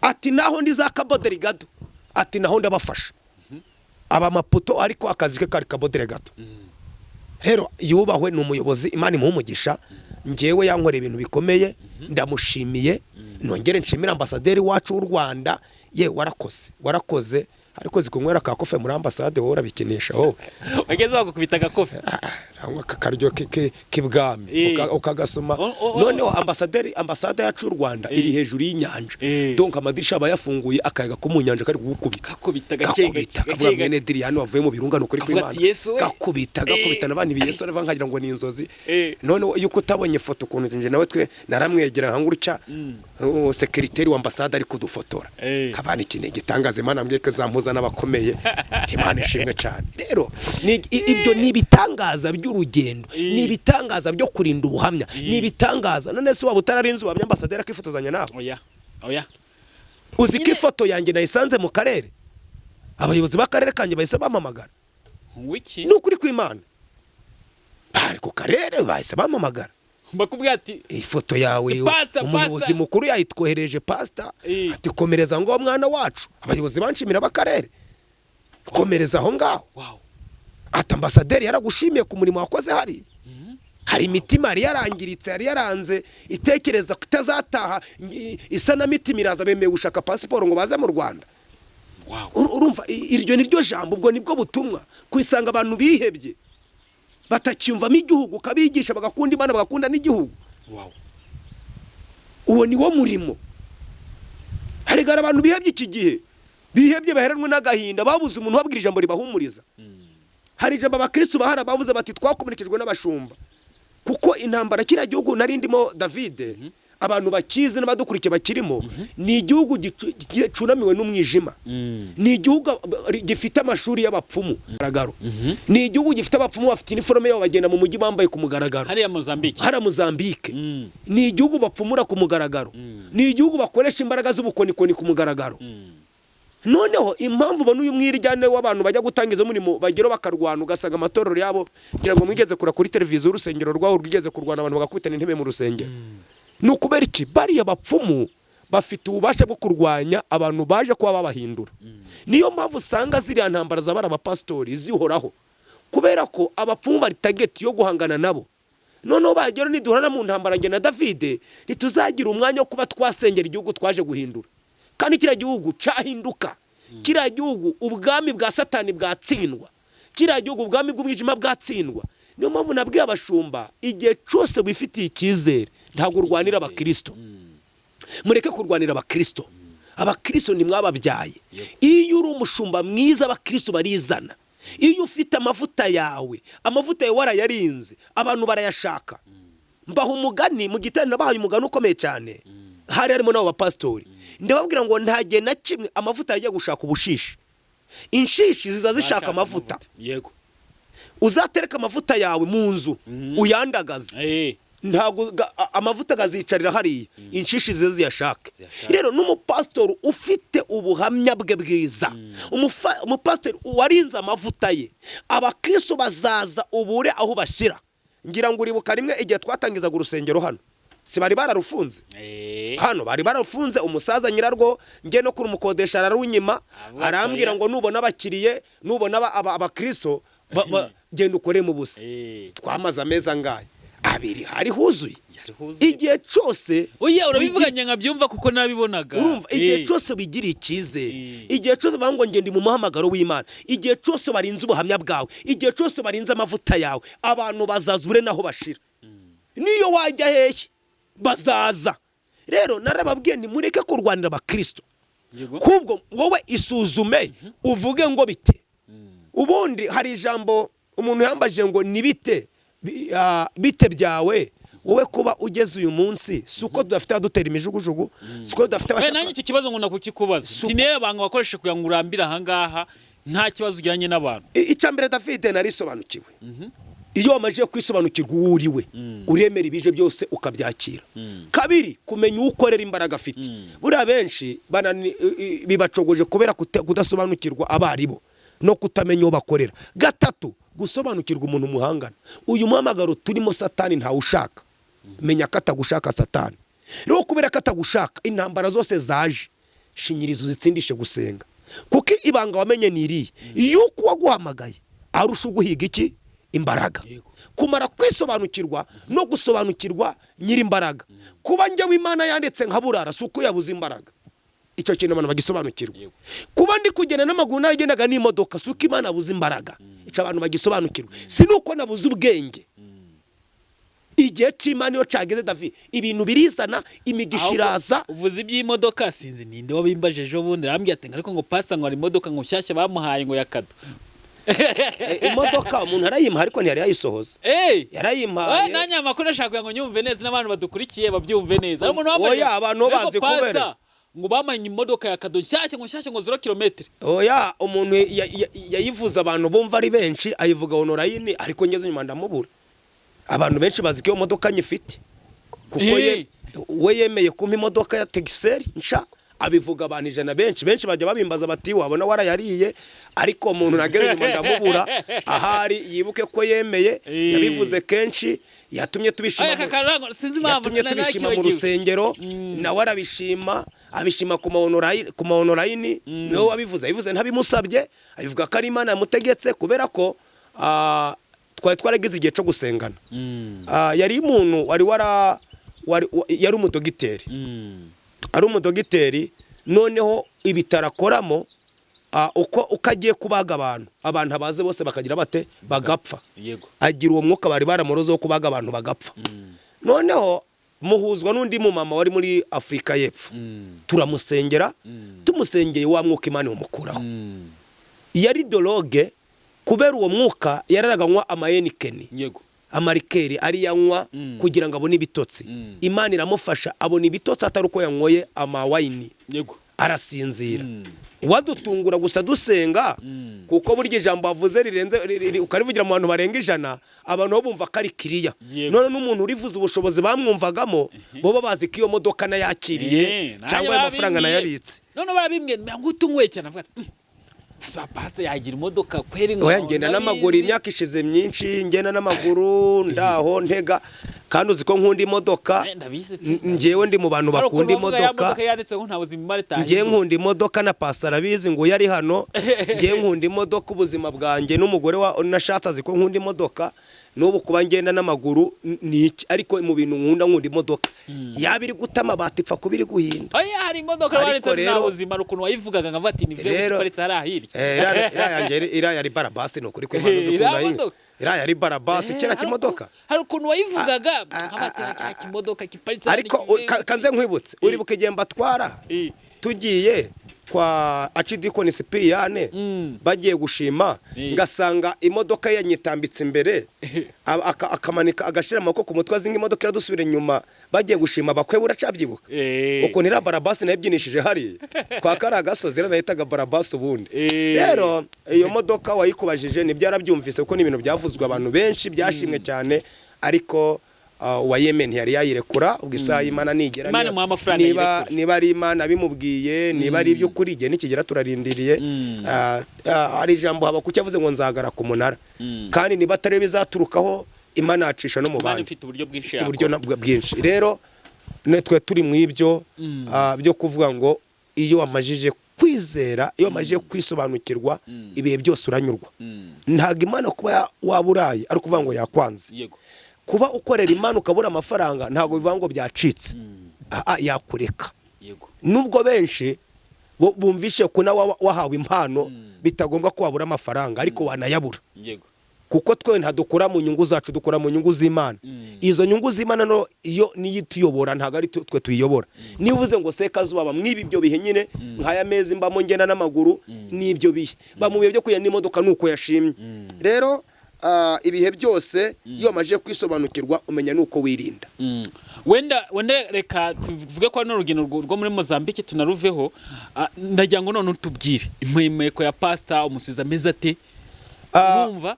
Ati naho ndi za Cabo Delgado, ati naho ndabafasha. Aba Maputo ariko akazi ke kari Cabo Delgado. Rero yubahwe n'umuyobozi, Imana imuhumugisha. Ngewe yankore ibintu bikomeye, ndamushimiye. Nongere nshimira ambasaderi wacu w'u Rwanda. Ye warakoze ariko zikunywera ka kofe muri ambasade wowe urabikinisha wowe. Wageze bagukubita gakofe. Cyangwa kakaryo k'ibwami ukagasoma. Noneho ambasade yacu y'u Rwanda iri hejuru y'inyanja. Donc amadirisha abayafunguye akayaga ko mu nyanja kari gukubita gake kabura mwene Diriano wavuye mu birungano kuri kw'Imana. Gakubita n'abandi biyeso rava nkagira ngo ni inzozi. None yuko utabonye foto kuntu nje nawe twe naramwegera hangurutya secretary wa ambasade ari kudufotora. Kabani kine gitangaza Imana mbweke zampuza n'abakomeye. Imana ishimwe cyane. Rero ibyo ni bitangaza by'urugendo, ni bitangaza byo kurinda ubuhamya, ni bitangaza. None se waba utararinze wabya ambasaderi akifotozanya nawe? Oya. Uzi ko ifoto yanjye nayisanze mu karere abayobozi b'akarere kanjye bahise bamamagara wiki ni ukuri kw'Imana bari ku karere bahise bamamagara bakubwira ati ifoto yawe umuyobozi mukuru yayitwohereje pastor ati komereza ngo mwana wacu abayobozi banshimira b'akarere komereza aho ngaho wow ati ambasaderi yaragushimiye ku murimo wakoze hari imitima yari yarangiritse yari yaranze itekereza kutazataha isanamitima iraza bemeye gushaka pasiporo ngo baze mu Rwanda. Urumva iryo ni ryo jambo, ubwo nibwo butumwa kwisanga abantu bihebye batacyumvamo igihugu, kabigisha bagakunda Imana bagakunda n'igihugu. Uwo ni wo murimo. Hari gara abantu bihebye iki gihe, bihebye baheranwe n'agahinda, babuze umuntu babwira ijambo ribahumuriza. Hari ijambo abakristo bahara bavuze bati twakomerekejwe n'abashumba, kuko intambara kiriya gihugu nari ndimo David, abantu bakize n'abadukurikiye bakirimo, ni igihugu gicunamiwe n'umwijima, ni igihugu gifite amashuri y'abapfumu mugaragaro, ni igihugu gifite abapfumu bafite iniforme yabo bagenda mu mujyi bambaye ku mugaragaro. Hariya Mozambique, Mozambique ni igihugu bapfumura ku mugaragaro, ni igihugu bakoresha imbaraga z'ubukonikoni ku mugaragaro. Noneho impamvu bano uyu mwirijyane w'abantu bajya gutangiza umurimo bagero bakarwana, ugasanga amatorero yabo ngira ngo mwigeze kura kuri televiziyo urusengero rwaho rwigeze kurwana abantu bagakubitana intebe mu rusengero. Nukubera iki? Bariya bapfumu bafite ububasha bwo kurwanya abantu baje kuba babahindura. Niyo mpamvu usanga ziriya ntambara z'abara abapastori zihoraho, kubera ko abapfumu bari target yo guhangana nabo. Noneho bagero niduhorana mu ntambara nge na David ntituzagira umwanya wo kuba twasengera igihugu twaje guhindura. Kandi kiriya gihugu cahinduka, kiriya gihugu ubwami bwa Satani bwatsindwa, kiriya gihugu ubwami bw'umwijima bwatsindwa. Niyo mpamvu nabwiye abashumba igihe cyose bifitiye icyizere ntabwo urwanira abakristo. Mureke kurwanira abakristo. Abakristo ni mwababyaye. Iyo uri umushumba mwiza abakristo barizana. Iyo ufite amavuta yawe warayarinze, abantu barayashaka. Mbaho umugani mu gitani nabahaye umugani ukomeye cyane. Hari harimo nabo bapastori. Ndababwira ngo ntagiye na kimwe amavuta yagiye gushaka ubushishi. Inshishi zizashaka amavuta. Yego. Uzatereka amavuta yawe mu nzu uyandagaze. Ntabwo amavuta gazicarira hariya, inshishi zize ziyashake. Rero n'umupastori ufite ubuhamya bwe bwiza, umupastori warinze amavuta ye, abakristo bazaza ubure aho bashira. Ngira ngo uribuka rimwe igihe twatangizaga urusengero hano, si bari bararufunze hano, bari bararufunze. Umusaza nyirarwo nge no kuri umukodesha ararunyima, arambwira ngo nubona abakiriye, nubona abakristo genda ukore mu busa. Twamaze ameza ngaye abiri hari huzuye. Igihe cyose oya urabivuganye nkabyumva kuko nabibonaga. Urumva igihe cyose bigiriye icyizere, igihe cyose bango ngende mu muhamagaro w'Imana, igihe cyose barinze ubuhamya bwawe, igihe cyose barinze amavuta yawe, abantu bazazure naho bashira. Niyo wajya hehe bazaza. Rero narababwiye ni mureke kurwanira abakristo, kubwo wowe isuzume uvuge ngo bite. Ubundi hari ijambo umuntu yambaje ngo nibite bite byawe wowe kuba ugeze uyu munsi, suko dufite dutera imijugujugu, suko dufite abashaka. Nanjye iki kibazo ngo nakukikubaza, sineye abantu bakoresha kugira ngo urambira aha ngaha, nta kibazo ugiranye n'abantu. Icyambere David narisobanukiwe. Iyo wamaje kwisobanukirwa uriwe, uremera ibije byose ukabyakira. Kabiri, kumenya ukorera imbaraga afite. Buriya benshi bibacogoje kubera kudasobanukirwa abaribo no kutamenya uwo bakorera. Gatatu, gusobanukirwa umuntu muhangana. Uyu muhamagaro turimo Satani ntawe ushaka. Menya katagushaka Satani. Rero kubera katagushaka intambara zose zaje, shinyirizo zitsindishe gusenga. Kuko ibanga wamenye niriye, iyo kuwa guhamagaye arusha guhiga iki imbaraga. Kumara kwisobanukirwa no gusobanukirwa nyiri imbaraga. Kuba njye w'Imana yanditse nkaburara suko yabuze imbaraga. Icyo kintu abantu bagisobanukirwa. Kuba ndi kugenda n'amaguru nagendaga n'imodoka suko Imana abuze imbaraga. Icyo abantu bagisobanukirwa. Sinuko nabuze ubwenge. Igihe cy'Imana yo cageze David, ibintu birizana, imigishiraza. Uvuze iby'imodoka sinzi ninde wabimbajeje ubundi arambye ati ariko ngo pasa ngo ari imodoka ngo nshyashya bamuhaye ngo yakado. Imodoka umuntu arayimpa ariko ntiyari yayisohoza. Yarayimpaye. Nanya amakuru ashaka ngo nyumve neza n'abantu badukurikiye babyumve neza. Oya abantu bazi kubera ngo bamanye imodoka ya kado nshyashya ngo 0 kilometre. Oya umuntu yayivuza abantu bumva ari benshi, ayivuga Honorayini ariko ngeze nyuma ndamubura. Abantu benshi bazi ko iyo modoka nyifite, kuko we yemeye kumpa imodoka ya Texel nsha abivuga abantu ijana benshi bajya babimbaza bati wabona warayariye ariko umuntu nagera inyuma ndamubura ahari yibuke ko yemeye yabivuze kenshi yatumye tubishima mu rusengero nawe arabishima abishima ku maonorayini niwe wabivuze abivuze ntabimusabye abivuga ko ari Imana yamutegetse kubera ko twari twaragize igihe cyo gusengana yari umuntu yari umudogiteri ari umudogiteri noneho ibitaro akoramo uko agiye kubaga abantu abaze bose bakagira bate bagapfa agira uwo mwuka bari baramurozeho kubaga abantu bagapfa noneho muhuzwa n'undi mumama wari muri Afurika y'Epfo turamusengera tumusengeye wa mwuka Imana umukuraho yari dologe kubera uwo mwuka yararaganywa amayenikeni amarikeri ari yanywa kugira ngo abone ibitotsi Imana iramufasha abona ibitotsi atari uko yanyoye amawayini arasinzira wadutungura gusa dusenga kuko burya ijambo bavuze rirenze ukarivugira mu bantu barenga 100 abantu bo bumva kari kiriya none n'umuntu urivuza ubushobozi bamwumvagamo bo babazi ko iyo modoka nayakiriye cyangwa amafaranga nayabitse none barabimwe ngutumwe cyane avuga asa pastor yagira imodoka kweri ngo ngenda n'amaguru imyaka ishize myinshi ngenda n'amaguru ndaho ntega kandi uzi ko nkunda imodoka ngewe ndi mu bantu bakunda imodoka ngewe nkunda imodoka na pastor abizi ngo yari hano ngewe nkunda imodoka ubuzima bwanjye n'umugore wa nashatse azi ko nkunda imodoka n'ubu kuba ngenda n'amaguru niki ariko mu bintu nkunda imodoka yabiri gutama batipfa kubiri guhinda oya hari imodoka waretse na ubuzima rukuntu wayivugaga ngavuga ati ni vyo paritse ari ahiri ira yari barabasi no kuri kw'Imana z'ukunda ira yari barabasi kera kimodoka hari ukuntu wayivugaga nkabatera cya kimodoka kiparitse ariko kanze nkwibutse uri bukigenda twara tugiye kwa Achidikoni Sipiyane bagiye gushima ngasanga imodoka yanyitambitse imbere akamanika agashira amako ku mutwe azinga imodoka iradusubira inyuma bagiye gushima bakwe buracabyibuka uko nira barabasi nabyinishije hari kwa kara gasozi nahitaga barabasi ubundi rero iyo modoka wayikubajije ni byarabyumvise kuko ni ibintu byavuzwe abantu benshi byashimwe cyane ariko wa Yemen yari yayirekura ubwisaha Imana nigera niba ari Imana bimubwiye niba ari ibyo kuri igihe nikigera turarindiriye ari ijambo haba kucyavuze ngo nzagara ku munara kandi niba atari bizaturukaho Imana yacisha no mu bandi ifite uburyo bwinshi rero netwe turi mu ibyo byo kuvuga ngo iyo wamajije kwizera iyo wamajije kwisobanukirwa ibihe byose uranyurwa ntago Imana kuba waburaye ari kuvuga ngo yakwanze kuba ukorera Imana ukabura amafaranga ntago bivuga ngo byacitse yakureka nubwo benshi bumvishe ko na wahawe impano bitagomba ko wabura amafaranga ariko wanayabura kuko twe ntadukora mu nyungu zacu dukora mu nyungu z'Imana izo nyungu z'Imana no iyo niyituyobora ntago ari twe tuyiyobora niba uvuze ngo seka zuba mwibi byo bihe nyine nkaya mezi mbamo ngenda n'amaguru nibyo bihe bamubiye byo kujya n'imodoka nuko yashimye rero ibihe byose iyo amaje kwisobanukirwa umenya nuko wirinda wenda reka tuvuge ko no rugendo rwo muri Mozambique tunaruveho ndagira ngo none tubwire impemeko ya pastor umusiza meza ate urumva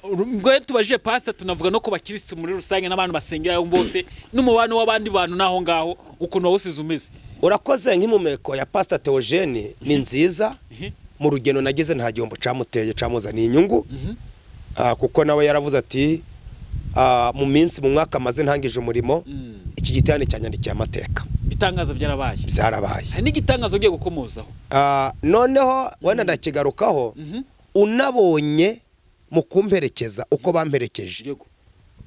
ubwo tubajije pastor tunavuga no ko bakirisitu muri rusange n'abantu basengera bose n'umubano w'abandi bantu naho ngaho ukuntu wawusize umeze urakoze nk'impumeko ya pastor Theogene ni nziza mu rugendo nagize nta gihombo camuteye camuzaniye inyungu kuko nawe yaravuze ati mu minsi mu mwaka maze ntangije umurimo iki gitane cyanyandikiye amateka bitangaza byarabaye hari n'igitangazo ugiye gukomozaho noneho wenda ndakigarukaho unabonye mu kumperekeza uko bamperekeje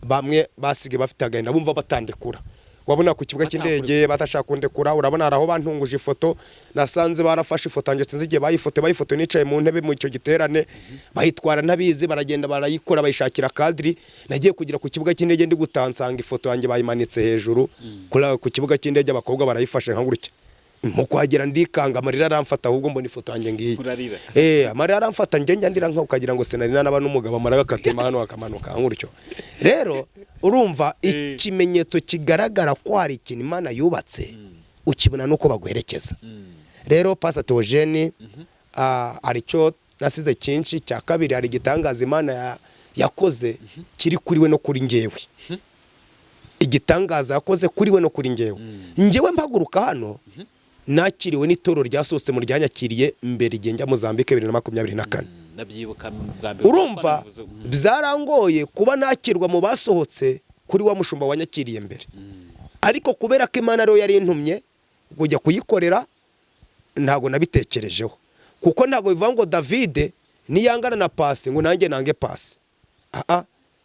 bamwe basige bafite agahinda bumva batandekura wabona ku kibuga cy'indege batashaka kundekura urabona araho bantunguje ifoto nasanze barafashe ifoto nje sinzi igihe bayifoto nicaye mu ntebe mu icyo giterane bahitwara ntabizi baragenda barayikora bayishakira kadri nagiye kugira ku kibuga cy'indege ndi gutansanga ifoto yanjye bayimanitse hejuru ku kibuga cy'indege abakobwa barayifashe nka gutya mu kwagera ndikanga amarira aramfata ahubwo mbona ifoto yanjye ngiye amarira aramfata njye ndira nka ukagira ngo senarina n'aba n'umugabo amaraga katema hano akamanuka nk'uryo rero urumva ikimenyetso kigaragara ko hari ikintu Imana yubatse ukibona nuko baguherekeza rero pastor Theogene aricyo nasize cyinshi cya kabiri hari igitangaza Imana yakoze kiri kuri we no kuri ngewe igitangaza yakoze kuri we no kuri ngewe mpaguruka hano nakiriwe n'itorero ryasohotse mu ryanyakiriye mbere igihe njya Mozambique 2024. Ndabyibuka bwa mbere. Urumva byarangoye kuba nakirwa mu basohotse kuri wa mushumba wanyakiriye mbere. Ariko kubera ko Imana rero yari intumye kujya kuyikorera ntago nabitekerejeho. Kuko ntago bivuga ngo David niyangana na Pasi ngo nanjye nange Pasi.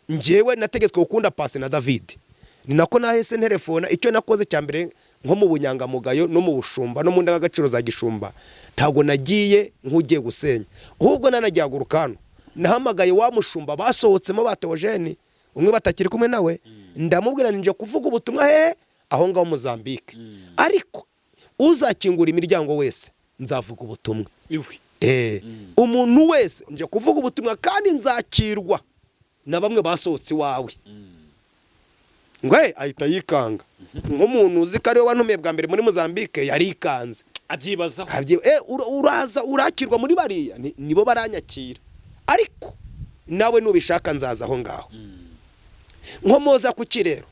Njyewe nategetswe gukunda Pasi na David. Ni nako nahese telefone icyo nakoze cyambere nko mu bunyangamugayo no mu bushumba no mu ndagaciro za gishumba ntago nagiye nk'ugiye gusenya. Ahubwo nanajyaguruka hano nahamagaye wa mushumba basohotsemo ba Theogene umwe batakiri kumwe nawe ndamubwira nje kuvuga ubutumwa aho ngaho Mozambique. Ariko uzakingura imiryango wese nzavuga ubutumwa. Umuntu wese nje kuvuga ubutumwa kandi nzakirwa na bamwe basohotse wawe. Ngwe ahita yikanga. Nk'umuntu uzi ko ari we wantumiye bwa mbere muri Mozambique yarikanze. Abyibazaho. Uraza urakirwa muri bariya nibo baranyakira. Ariko nawe nubishaka nzaza aho ngaho. Nkomoza ku kirero.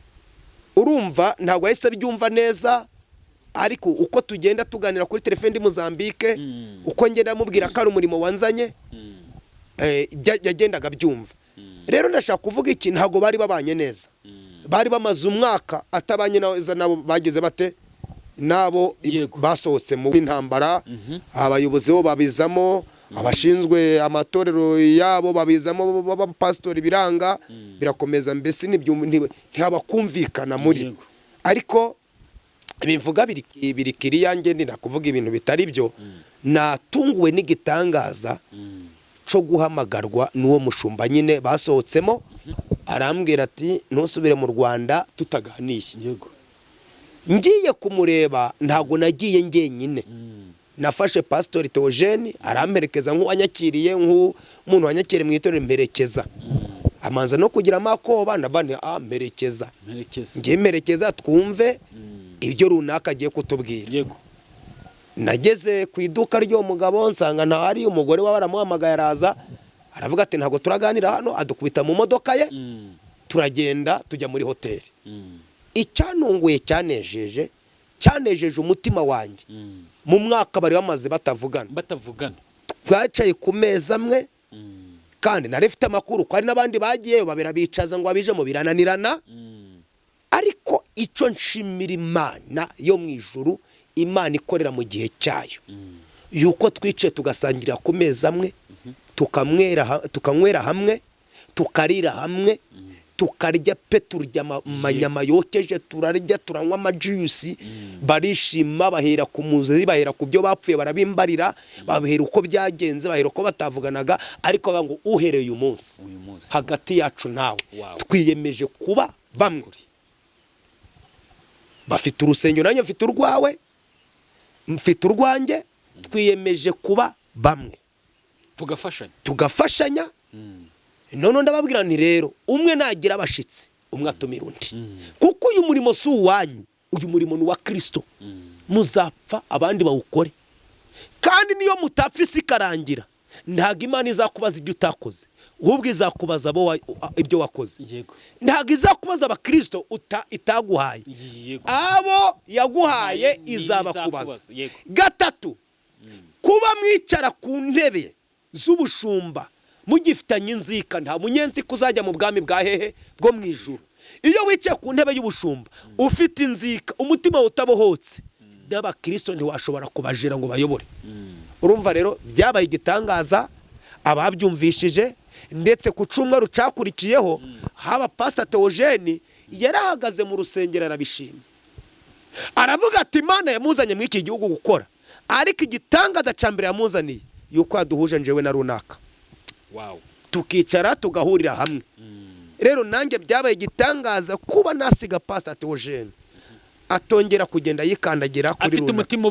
Urumva ntabwo yahise byumva neza. Ariko uko tugenda tuganira kuri telefone ndi Mozambique uko ngenda mubwira ko ari umurimo wanzanye yagendaga byumva. Rero ndashaka kuvuga iki ntago bari babanye neza. Bari bamaze umwaka atabanye neza nabo bagize bate nabo basohotse mu intambara. Abayobozi bo babizamo, abashinzwe amatorero yabo babizamo, b'abapastori biranga birakomeza mbese ntihabakumvikana muri. Ariko bivuga biri kiriyange ndina kuvuga ibintu bitari byo. Natunguwe n'igitangaza cyo guhamagarwa n'uwo mushumba nyine basohotsemo. Arambwira ati ntusubire mu Rwanda tutaganiye. Ngiye kumureba ntago nagiye ngenyine. Nafashe Pastor Theogene aramperekeza nk'uwanyakiriye nk'umuntu wanyakiriye mu itorero mperekeza. Amanza no kugira amakoba ndabane mperekeza. Ngiye mperekeza twumve ibyo runaka agiye kutubwira. Nageze ku iduka ryo mugabo nsanga nta ari umugore wabaramuhamagaye araza. Aravuga ati ntago turaganira hano adukubita mu modoka ye. Turagenda tujya muri hoteli. Icyanunguye cyanejeje umutima wanjye. Mu mwaka bari bamaze batavugana. Twacaye ku meza amwe kandi narefite amakuru ko ari nabandi bagiye babera bicaza ngo abije mu birananirana. Ariko icyo nshimira Imana yo mu ijuru, Imana ikorera mu gihe cyayo. Yuko twice tugasangira ku meza amwe, tukanywera hamwe, tukarira hamwe, tukarya pe turya amanyama yokeje, turarya turanywa amajuice, barishima bahera ku muzi, bahera ku byo bapfuye barabimbarira, babahera uko byagenze, bahera uko batavuganaga. Ariko bango uhereye umunsi hagati yacu nawe twiyemeje kuba bamwe. Bafite urusengero nanjye mfite urwawe, mfite urwanjye, twiyemeje kuba bamwe tugafashanya. None ndababwira nti rero umwe nagira abashitsi umwe atumira undi. Kuko uyu murimo si uwanyu, uyu murimo ni wa Kristo. Muzapfa abandi bawukore. Kandi niyo mutapfa isi karangira ntago Imana izakubaza ibyo utakoze, ahubwo izakubaza ibyo wakoze. Ntago izakubaza abakristo itaguhaye, abo yaguhaye izabakubaza. Gatatu, kuba mwicara ku ntebe z'ubushumba mugifitanye inzika nta munyenzi kuzajya mu bwami bwa hehe bwo mu ijuru. Iyo wicaye ku ntebe y'ubushumba ufite inzika, umutima utabohotse, n'abakristo ntiwashobora kubajira ngo bayobore. Urumva rero byabaye igitangaza ababyumvishije. Ndetse ku cyumweru cyakurikiyeho haba Pastor Theogene yarahagaze mu rusengero arabishima. Aravuga ati Imana yamuzanye mu iki gihugu gukora, ariko igitangaza cyambere yamuzaniye yuko yaduhuje njewe na runaka. Tukicara tugahurira hamwe. Rero nanjye byabaye igitangaza kuba nasiga Pastor Theogene atongera kugenda yikandagira kuri afite umutima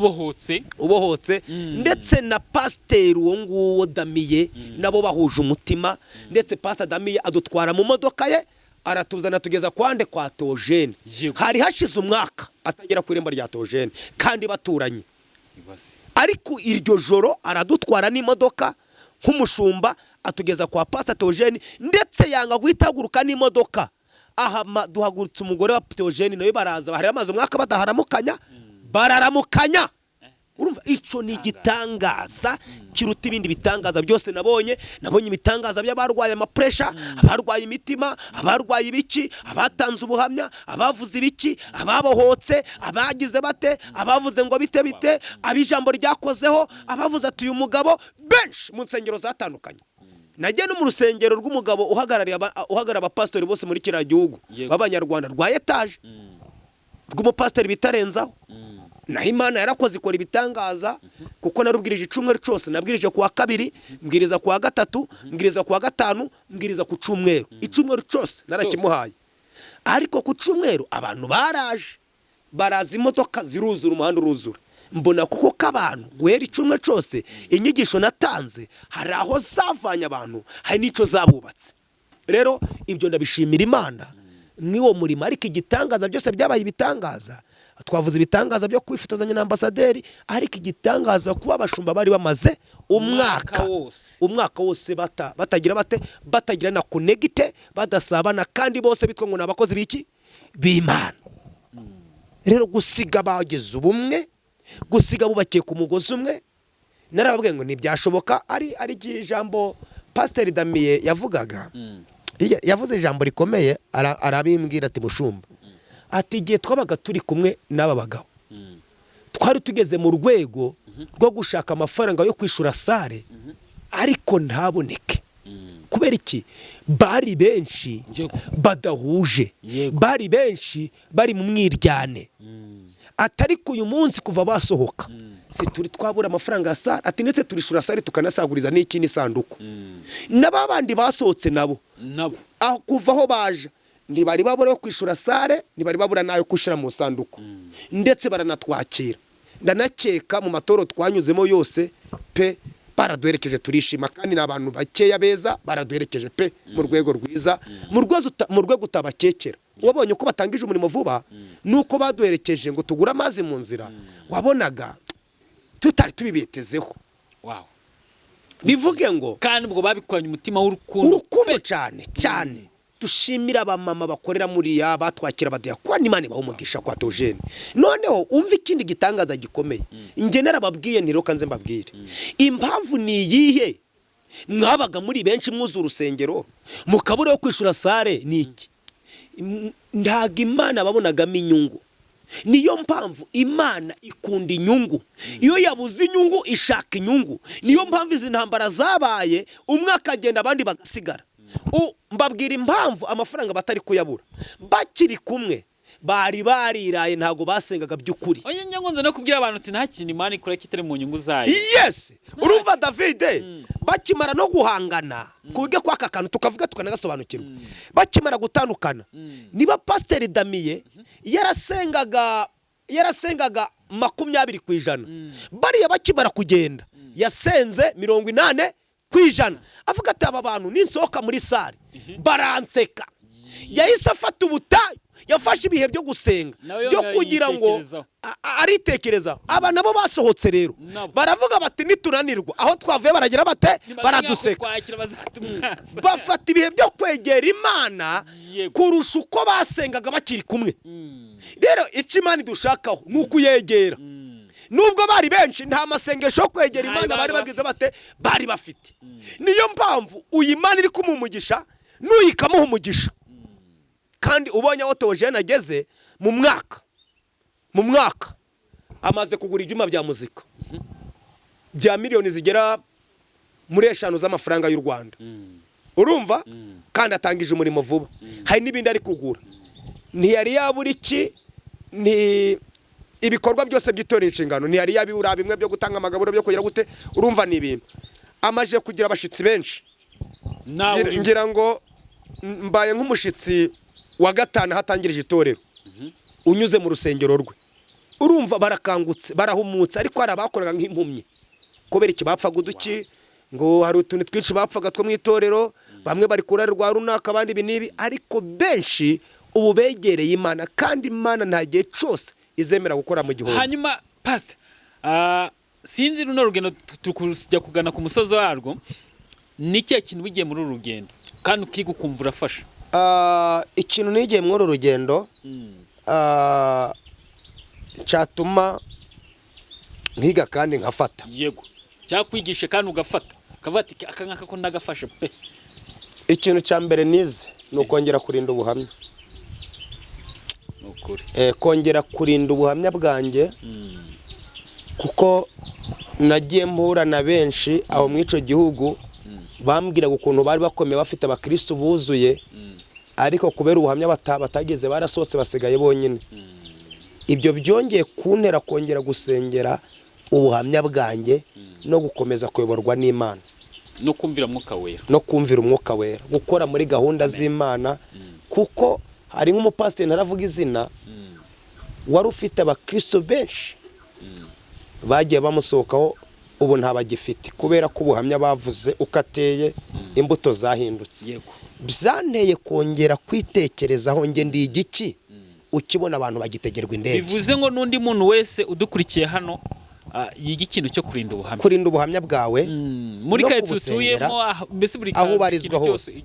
ubohotse. Ndetse na Pasteur uwo nguwo Damiye nabo bahuje umutima. Ndetse Pastor Damiye adutwara mu modoka ye aratuzana tugeza kwande kwa Theogene. Hari hashize umwaka atagera ku irembo rya Theogene kandi baturanye. Ariko iryo joro aradutwara n'imodoka nk'umushumba atugeza kwa Pastor Theogene. Ndetse yanga guhitaguruka n'imodoka. Aha duhagurutse umugore wa Theogene nawe baraza, bahari amaze umwaka badaharamukanya, bararamukanya. urumva ico ni igitangaza kiruta ibindi bitangaza byose nabonye ibitangaza by'abarwaye amapresha abarwaye imitima abarwaye ibiki abatanze ubuhamya abavuze ibiki ababohotse abagize bate abavuze ngo bite abijambo ryakozeho abavuze ati uyu mugabo benshi mu nsengero zatandukanye nagiye no mu rusengero rw'umugabo uhagarara abapastori bose muri kiriya gihugu b'abanyarwanda rwa etaje rw'umupastori bitarenzaho naho Imana yarakoze ikora ibitangaza kuko narubwirije icumweru cyose nabwirije kuwa kabiri mbwiriza kuwa gatatu mbwiriza kuwa gatanu mbwiriza ku cumweru icumweru cyose narakimuhaye ariko ku cumweru abantu baraza imodoka ziruzura umuhanda uruzura mbona kuko k'abantu guhera icumweru cyose inyigisho natanze hari aho zavanye abantu hari n'ico zabubatse rero ibyo ndabishimira Imana niwo murimo ariko igitangaza byose byabaye ibitangaza twavuze ibitangaza byo kwifotozanya na ambasaderi ariko igitangaza kuba abashumba bari bamaze umwaka wose batagira na connecte badasabana kandi bose bitwa ngo nabakozi biki b'Imana rero gusiga bageze ubumwe gusiga bubakiye ku mugozi umwe narababwiye ngo ntibyashoboka ari ijambo Pastor Damien yavugaga yavuze ijambo rikomeye arabimbwira ati mushumba ati igihe twabaga turi kumwe n'aba bagabo twari tugeze mu rwego rwo gushaka amafaranga yo kwishura sare ariko ntaboneke kubera iki bari benshi badahuje bari benshi bari mu mwiryane atari ku uyu munsi kuva basohoka si turi twabura amafaranga ya sare ati ndetse turishura sare tukanasaguriza n'iki n'isanduku n'abandi basohotse nabo aho kuva aho baje ntibari babura yo kwishura sare ntibari babura nayo kushira mu sanduku ndetse baranatwakira ndanakeka mu matoro twanyuzemo yose pe baraduherekeje turishima kandi n'abantu bakeya beza baraduherekeje pe mu rwego rwiza mu rwego utabakekera wabonye uko batangije umurimo vuba nuko baduherekeje ngo tugura amazi mu nzira wabonaga tutari tubibitezeho bivuge ngo kandi ubwo babikoranye umutima w'urukundo cyane dushimira abamama bakorera muri ya batwakira badiyakora Imana bahumugisha kwa Tojene noneho umva ikindi gitangaza gikomeye ingenera babwiye ntiroka nze mbabwire impamvu ni iyihe mwabaga muri benshi mwuzu urusengero mukabura yo kwishura sare niki ndaga Imana babonagamo inyungu niyo mpamvu Imana ikunda inyungu iyo yabuze inyungu ishaka inyungu niyo mpamvu izi ntambara zabaye umwaka agenda abandi bagasigara mbabwira impamvu amafaranga batari kuyabura bakiri kumwe bari bariraye ntago basengaga by'ukuri oye nyangonze no kubwira abantu ati nta kintu Imana ikora kitari mu nyungu zayo yes urumva David bakimara no guhangana kuge kwaka kantu tukavuga tukanagasobanukirwa bakimara gutandukana niba Pastor Damien yarasengaga 20% bariya bakimara kugenda yasenze 80% avuga ati aba bantu ninsohoka muri sare baranseka yahise afata ubutayu yafashe ibihe byo gusenga byo kugira ngo aritekereza aba nabo basohotse rero baravuga bati nitunanirwa aho twavuye baragira bate baraduseka bafata ibihe byo kwegera Imana kurusha uko basengaga bakiri kumwe rero icyo Imana dushakaho nuko yegera nubwo bari benshi nta masengesho yo kwegera Imana bari bagize bate bari bafite niyo mpamvu uyimana iri kumumugisha nuyikamuha umugisha kandi ubonye aho Tojene ageze mu mwaka amaze kugura ibyuma bya muzika bya miliyoni zigera muri 5 z'amafaranga y'u Rwanda urumva kandi atangije umurimo vuba hari n'ibindi ari kugura ntiyari yabura iki ni ibikorwa byose by'itorero inshingano ntiyari yabibura bimwe byo gutanga amagaburo byo kugira gute urumva ni ibintu amaje kugira abashitsi benshi ngira ngo mbaye nk'umushitsi wa gatanu hatangirije itorero unyuze mu rusengero rwe urumva barakangutse barahumutse ariko hari abakoraga nk'impumyi kubera iki bapfaga uduki ngo hari utuntu twinshi bapfaga two mu itorero bamwe bari kurarwa runaka abandi binibi ariko benshi ubu begereye Imana kandi Imana nta gihe cyose izemera gukora mu gihugu hanyuma pase sinzi runo rugendo tukujya kugana ku musozo warwo niki kintu bigiye muri rugendo kandi ukiga ukumva urafasha ikintu nigiye muri rugendo cyatuma nkiga kandi nkafata. Yego, cyakwigishe kandi ugafata kavati aka ngaka ko ndagafashe pe. Ikintu cya mbere nize ni ukongera kurinda ubuhamya. Nukuri kongera kurinda ubuhamya bwanjye kuko nagiye mpura na benshi aho mu ico gihugu bambwira ukuntu bari bakomeye bafite abakristo buzuye ariko kubera ubuhamya batageze barasohotse basigaye bonyine. Ibyo byongeye kuntera kongera gusengera ubuhamya bwanjye no gukomeza kuyoborwa n'Imana no kumvira umwuka wera gukora muri gahunda z'Imana kuko hari nk'umupasiteri ntaravuga izina wari ufite abakristo benshi bagiye bamusohokaho ubu ntabagifite kubera ko ubuhamya bavuze ukateye imbuto zahindutse. Byanteye kongera kwitekerezaho nge ndi igiki ukibona abantu bagitegerwa indege. Bivuze ngo n'undi muntu wese udukurikiye hano yiga ikintu cyo kurinda ubuhamya bwawe muri kayitsi utuyemo mbese buri aho ubarizwa hose.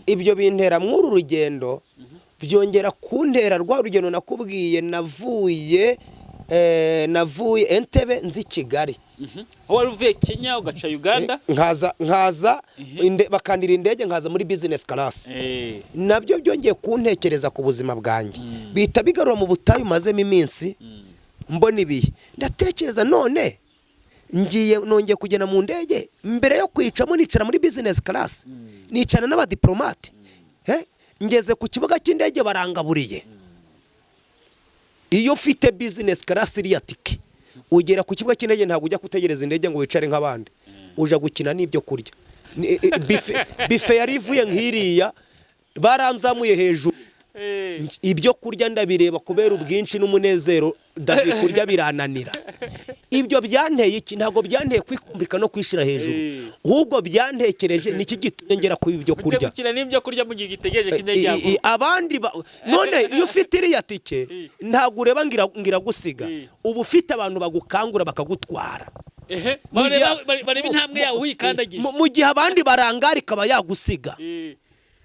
Ibyo bintera mw'uru rugendo byongera kuntera rwa rugendo nakubwiye navuye Entebbe nzi Kigali. Aho wari uvuye Kenya ugaca Uganda nkaza bakandira indege nkaza muri business class. Nabyo byongeye kuntekereza ku buzima bwanjye bita bigarura mu butayu mazemo iminsi mbona ibihe ndatekereza none nongeye kugenda mu ndege mbere yo kwicamo nicara muri business class nicara n'abadiplomate ngeze ku kibuga cy'indege barangaburiye. Iyo ufite business class iriya tike ugera ku kibuga cy'indege ntabwo ujya kutegereza indege ngo wicare nk'abandi uja gukina n'ibyo kurya. Bife yari ivuye nk'iriya baranzamuye hejuru ibyo kurya ndabireba kubera ubwinshi n'umunezero kurya birananira. Ibyo byanteye iki ntago byanteye kwikumbrika no kwishira hejuru ahubwo byantekereje niki gitengera ku ibyo kurya gukina n'ibyo kurya mu gihe gitegereje k'indege yabo abandi none iyo ufite iriya tike ntago ureba ngira gusiga ubu ufite abantu bagukangura bakagutwara bareba intambwe yawe uyikandagiye mu gihe abandi barangara ikaba yagusiga.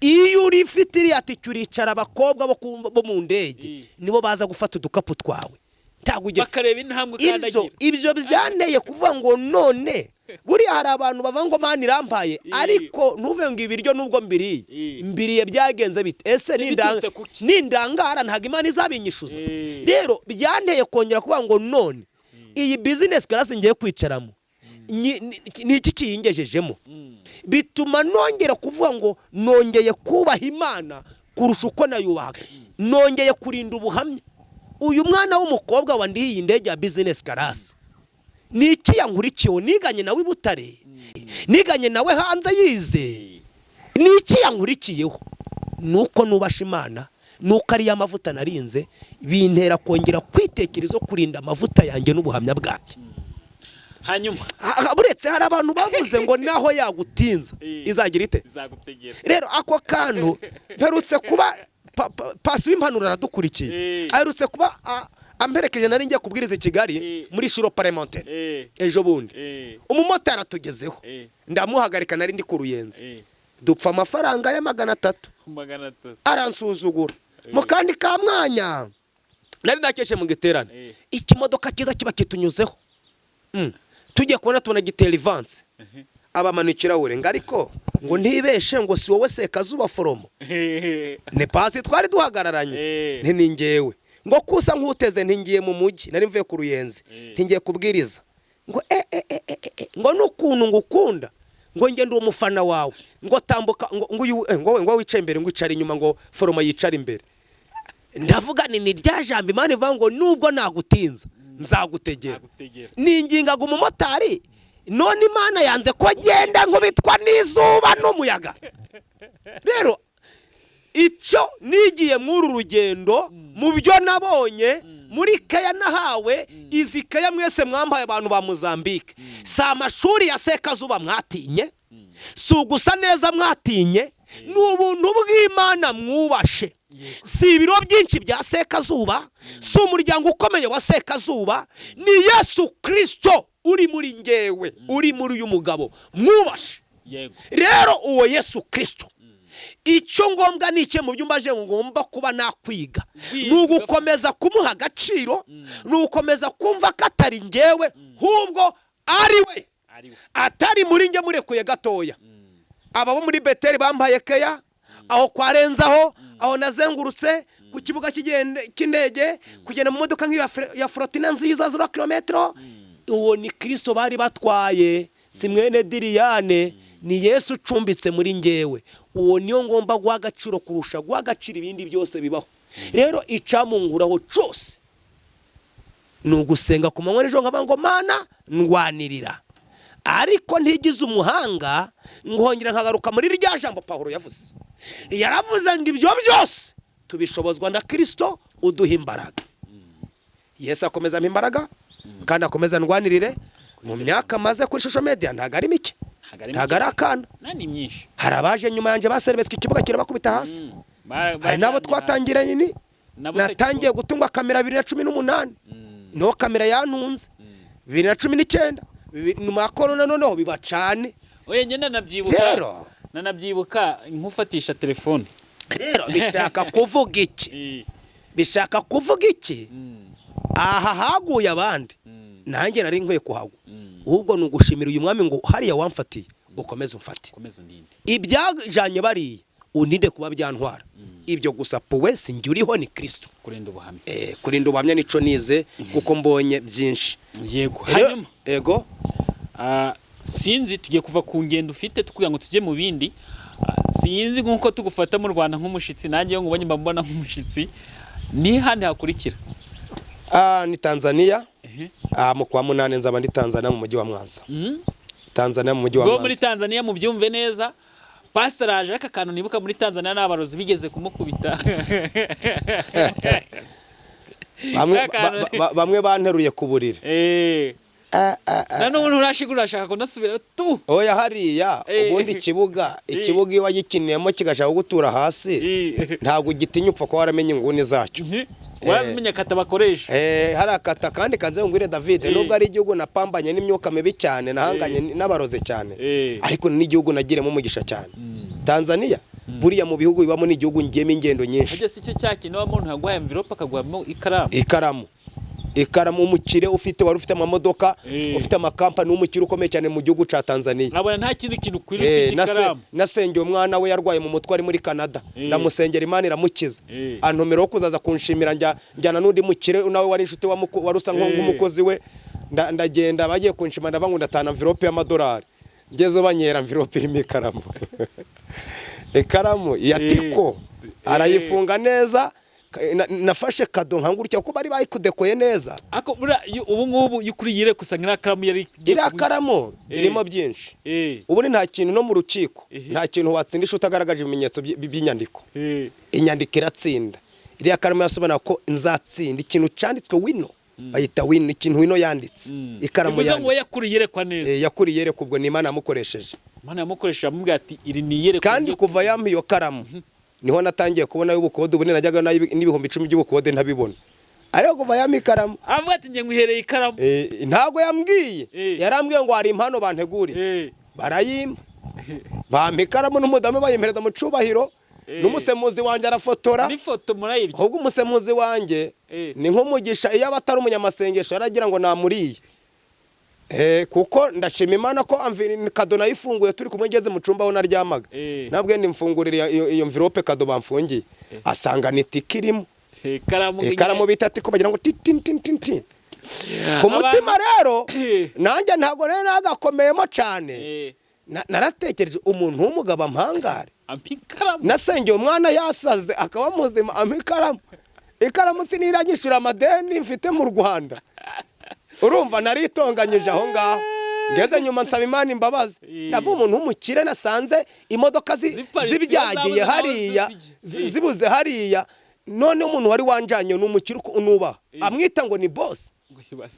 Iyo uri ufite iriya tike uricara abakobwa bo mu ndege nibo baza gufata udukapu twawe bakareba intambwe ukandagira. Ibyo byanteye kuvuga ngo none buriya hari abantu bavuga ngo Mana irampaye ariko ntuve ngo ibiryo nubwo mbiriye byagenze bite ese nindangara ntago Imana izabinyishuza. Rero byanteye kongera kuvuga ngo none iyi business class ngiye kwicaramo ni iki kiyingejejemo bituma nongera kuvuga ngo nongeye kubaha Imana kurusha uko nayubahaga nongeye kurinda ubuhamya. Uyu mwana w'umukobwa wandiye indege ya business class niki yankurikiye niganye nawe Butare niganye nawe hanze yize niki yankurikiyeho nuko nubasha Imana nuko ari amavuta narinze bintera kongera kwitekerezo kurinda amavuta yanjye n'ubuhamya bwanjye. Hanyuma buretse hari abantu bavuze ngo naho yagutinza izagira ite izagutegera. Rero ako kantu mperutse kuba pasi w'impanuro aradukurikiye aherutse kuba amperekeje nari ngiye kubwiriza Kigali muri shiro parlementaire ejo bundi umumotari atugezeho ndamuhagarika nari ndi ku Ruyenzi dupfa amafaranga ya 300 aransuzugura mu kandi ka mwanya nari nakeshe mu giterane ikimodoka kiza kiba kitunyuzeho tujye kubona tubona gitera ivanse abamanukira urenga ariko ngo ntibeshe ngo si wowe Sekazuba foromo ne pasi twari duhagararanye ntingewe ngo kusa nkuteze ntingiye mu mujyi nari mvuye ku Ruyenzi ntingiye kubwiriza ngo ngo nukuntu ngukunda ngo nge ndi umufana wawe ngo tambuka ngo wicaye imbere ngo icara inyuma ngo foromo yicara imbere ndavuga ni rya jambo Imana ivuga ngo nubwo nagutinza nzagutegera. Ningingaga umumotari none Imana yanze ko agenda nkubitwa n'izuba n'umuyaga. Rero icyo nigiye muri rugendo mu byo nabonye muri Kaya nahawe izi Kaya mwese mwambaye abantu ba Mozambique si amashuri ya Sekazuba mwatinye si ugusa neza mwatinye n'ubuntu bw'Imana mwubashe. Si ibiro byinshi bya Sekazuba si umuryango ukomeye wa Sekazuba ni Yesu Kristo uri muri ngewe uri muri uyu mugabo mwubashe. Rero uwo Yesu Kristo icyo ngombwa ni icyo mu byumba je ngomba kuba nakwiga ni ugukomeza kumuha agaciro ni ugukomeza kumva ko atari njyewe hubwo ari we atari muri njye murekuye gatoya aba bo muri Beteli bampaye keya aho kwarenzaho aho nazengurutse ku kibuga cy'indege kugenda mu modoka nk'iyo ya Frotina nziza zura kilometero uwo ni Kristo bari batwaye si mwene Diriyane ni Yesu ucumbitse muri njyewe uwo niyo ngomba guha agaciro kurusha guha agaciro ibindi byose bibaho rero icamunguraho cyose ni ugusenga ku manywa n'ijoro nkaba ngo Mana ndwanirira ariko ntigize umuhanga ngongera nkagaruka muri rya jambo Pawulo yavuze yaravuze ngo ibyo byose tubishobozwa na Kristo uduha imbaraga Yesu akomeza imbaraga kandi akomeza ndwanirire mu myaka maze kuri social media ntago ari mike ntago ari akana nani myinshi hari abaje nyuma yanje baserebesika ikibuga kirabakubita hasi hari nabo twatangiranye ni natangiye gutungwa kamera 2018 no kamera yantunze 2019 nyuma ya corona noneho bibacane oye nyene nanabyibuka nkufatisha telefone rero bishaka kuvuga iki aha haguye abandi nanjye nari nkwiye kuhagwa ahubwo ni ugushimira uyu mwami ngo hariya wamfatiye ukomeze umfate ibyajanye bariye uninde kuba byantwara ibyo gusa powe sinjye uriho ni Kristo kurinda ubuhamya nico nize kuko mbonye byinshi yego hanyuma yego sinzi tugiye kuva ku ngendo ufite tukugira ngo tujye mu bindi sinzi nkuko tugufata mu Rwanda nk'umushitsi nanjye ngo ubonye mbona nk'umushitsi ni handi hakurikira ni Tanzania mu kwa munane nzaba ndi Tanzania mu mujyi wa Mwanza Tanzania mu mujyi wa Mwanza muri Tanzania mu byumve neza Pastor aje aka kantu nibuka muri Tanzania n'abarozi bigeze kumukubita bamwe banteruye ku buriri none urashigura ashaka ko nasubira tu oya hariya ubundi ikibuga iyo wagikiniyemo kigashaka gutura hasi ntabwo gitinya upfa ko waramenye inguni zacyo warazimenya kata bakoresha hari akata kandi kanze ngwire David nubwo ari igihugu napambanye n'imyuka mibi cyane nahanganye n'abaroze cyane ariko n'igihugu nagiremo umugisha cyane Tanzania buriya mu bihugu bibamo n'igihugu ngiyemo ingendo nyinshi ese icyo cyakino umuntu yaguha envelope akagwamo ikaramu umukire wari ufite amamodoka ufite amakampani w'umukire ukomeye cyane mu gihugu ca Tanzania nabona nta kintu kwiruse ikaramu nasengeye umwana we yarwaye mu mutwe ari muri Canada ndamusengera Imana iramukiza antomero kuzaza kunshimira njyana n'undi mukire nawe wari inshuti wari usa nk'umukozi we ndagenda bagiye kunshima ndabangu ndatana envelope y'amadolari ngeze banyera envelope irimo ikaramu ya Tiko arayifunga neza nafashe kado nkangurukya ko bari bayikudekoye neza ako ubu ngubu yukuriyire kusanga karamu yari karamu irimo byinshi ubu nta kintu no mu rukiko nta kintu watsindisha utagaragaje ibimenyetso by'inyandiko inyandiko iratsinda iriya karamu yasobana ko nzatsinda ikintu cyanditswe wino bayita wino ikintu wino yanditse ikaramu yanditse yakuriyire kwa neza yakuriyire kubwo ni Imana yamukoresheje amubwira ati iri niyere kandi kuva yampiyo karamu niho natangiye kubona y'ubukode ubu najyaga n'ibihumbi 10 by'ubukode ntabibona ariko kuva yamikaramu avuga ati nge ngwihereye ikaramu ntago yambwiye yarambwiye ngo hari impano bantegurira barayimba bamikaramu n'umudamu bayimpereza mu cubahiro n'umusemuzi wanje arafotora n'ifoto murayibye ahubwo umusemuzi wanje ni nk'umugisha iyo abatari umunyamasengesho yaragira ngo namuriye kuko ndashima Imana ko kado nayifunguye turi kumwe ngeze mu cumba aho naryamaga nabwe ndimfungurira iyo envelope kado bamfungiye asanga ni tikirimo ikaramu bita tiko bagira ngo tintintintin ku mutima rero nanjye ntago rero nagakomeyemo cyane naratekereje umuntu w'umugabo ampangare nasengeye umwana yasaze akaba muzima ikaramu siniranyishura amadeni mfite mu Rwanda urumva naritonganyije aho ngaho ngeze nyuma nsaba Imana imbabazi nabo umuntu w'umukire nasanze imodoka zibyagiye hariya zibuze hariya none umuntu wari wanjanye n'umukire unuba amwita ngo ni boss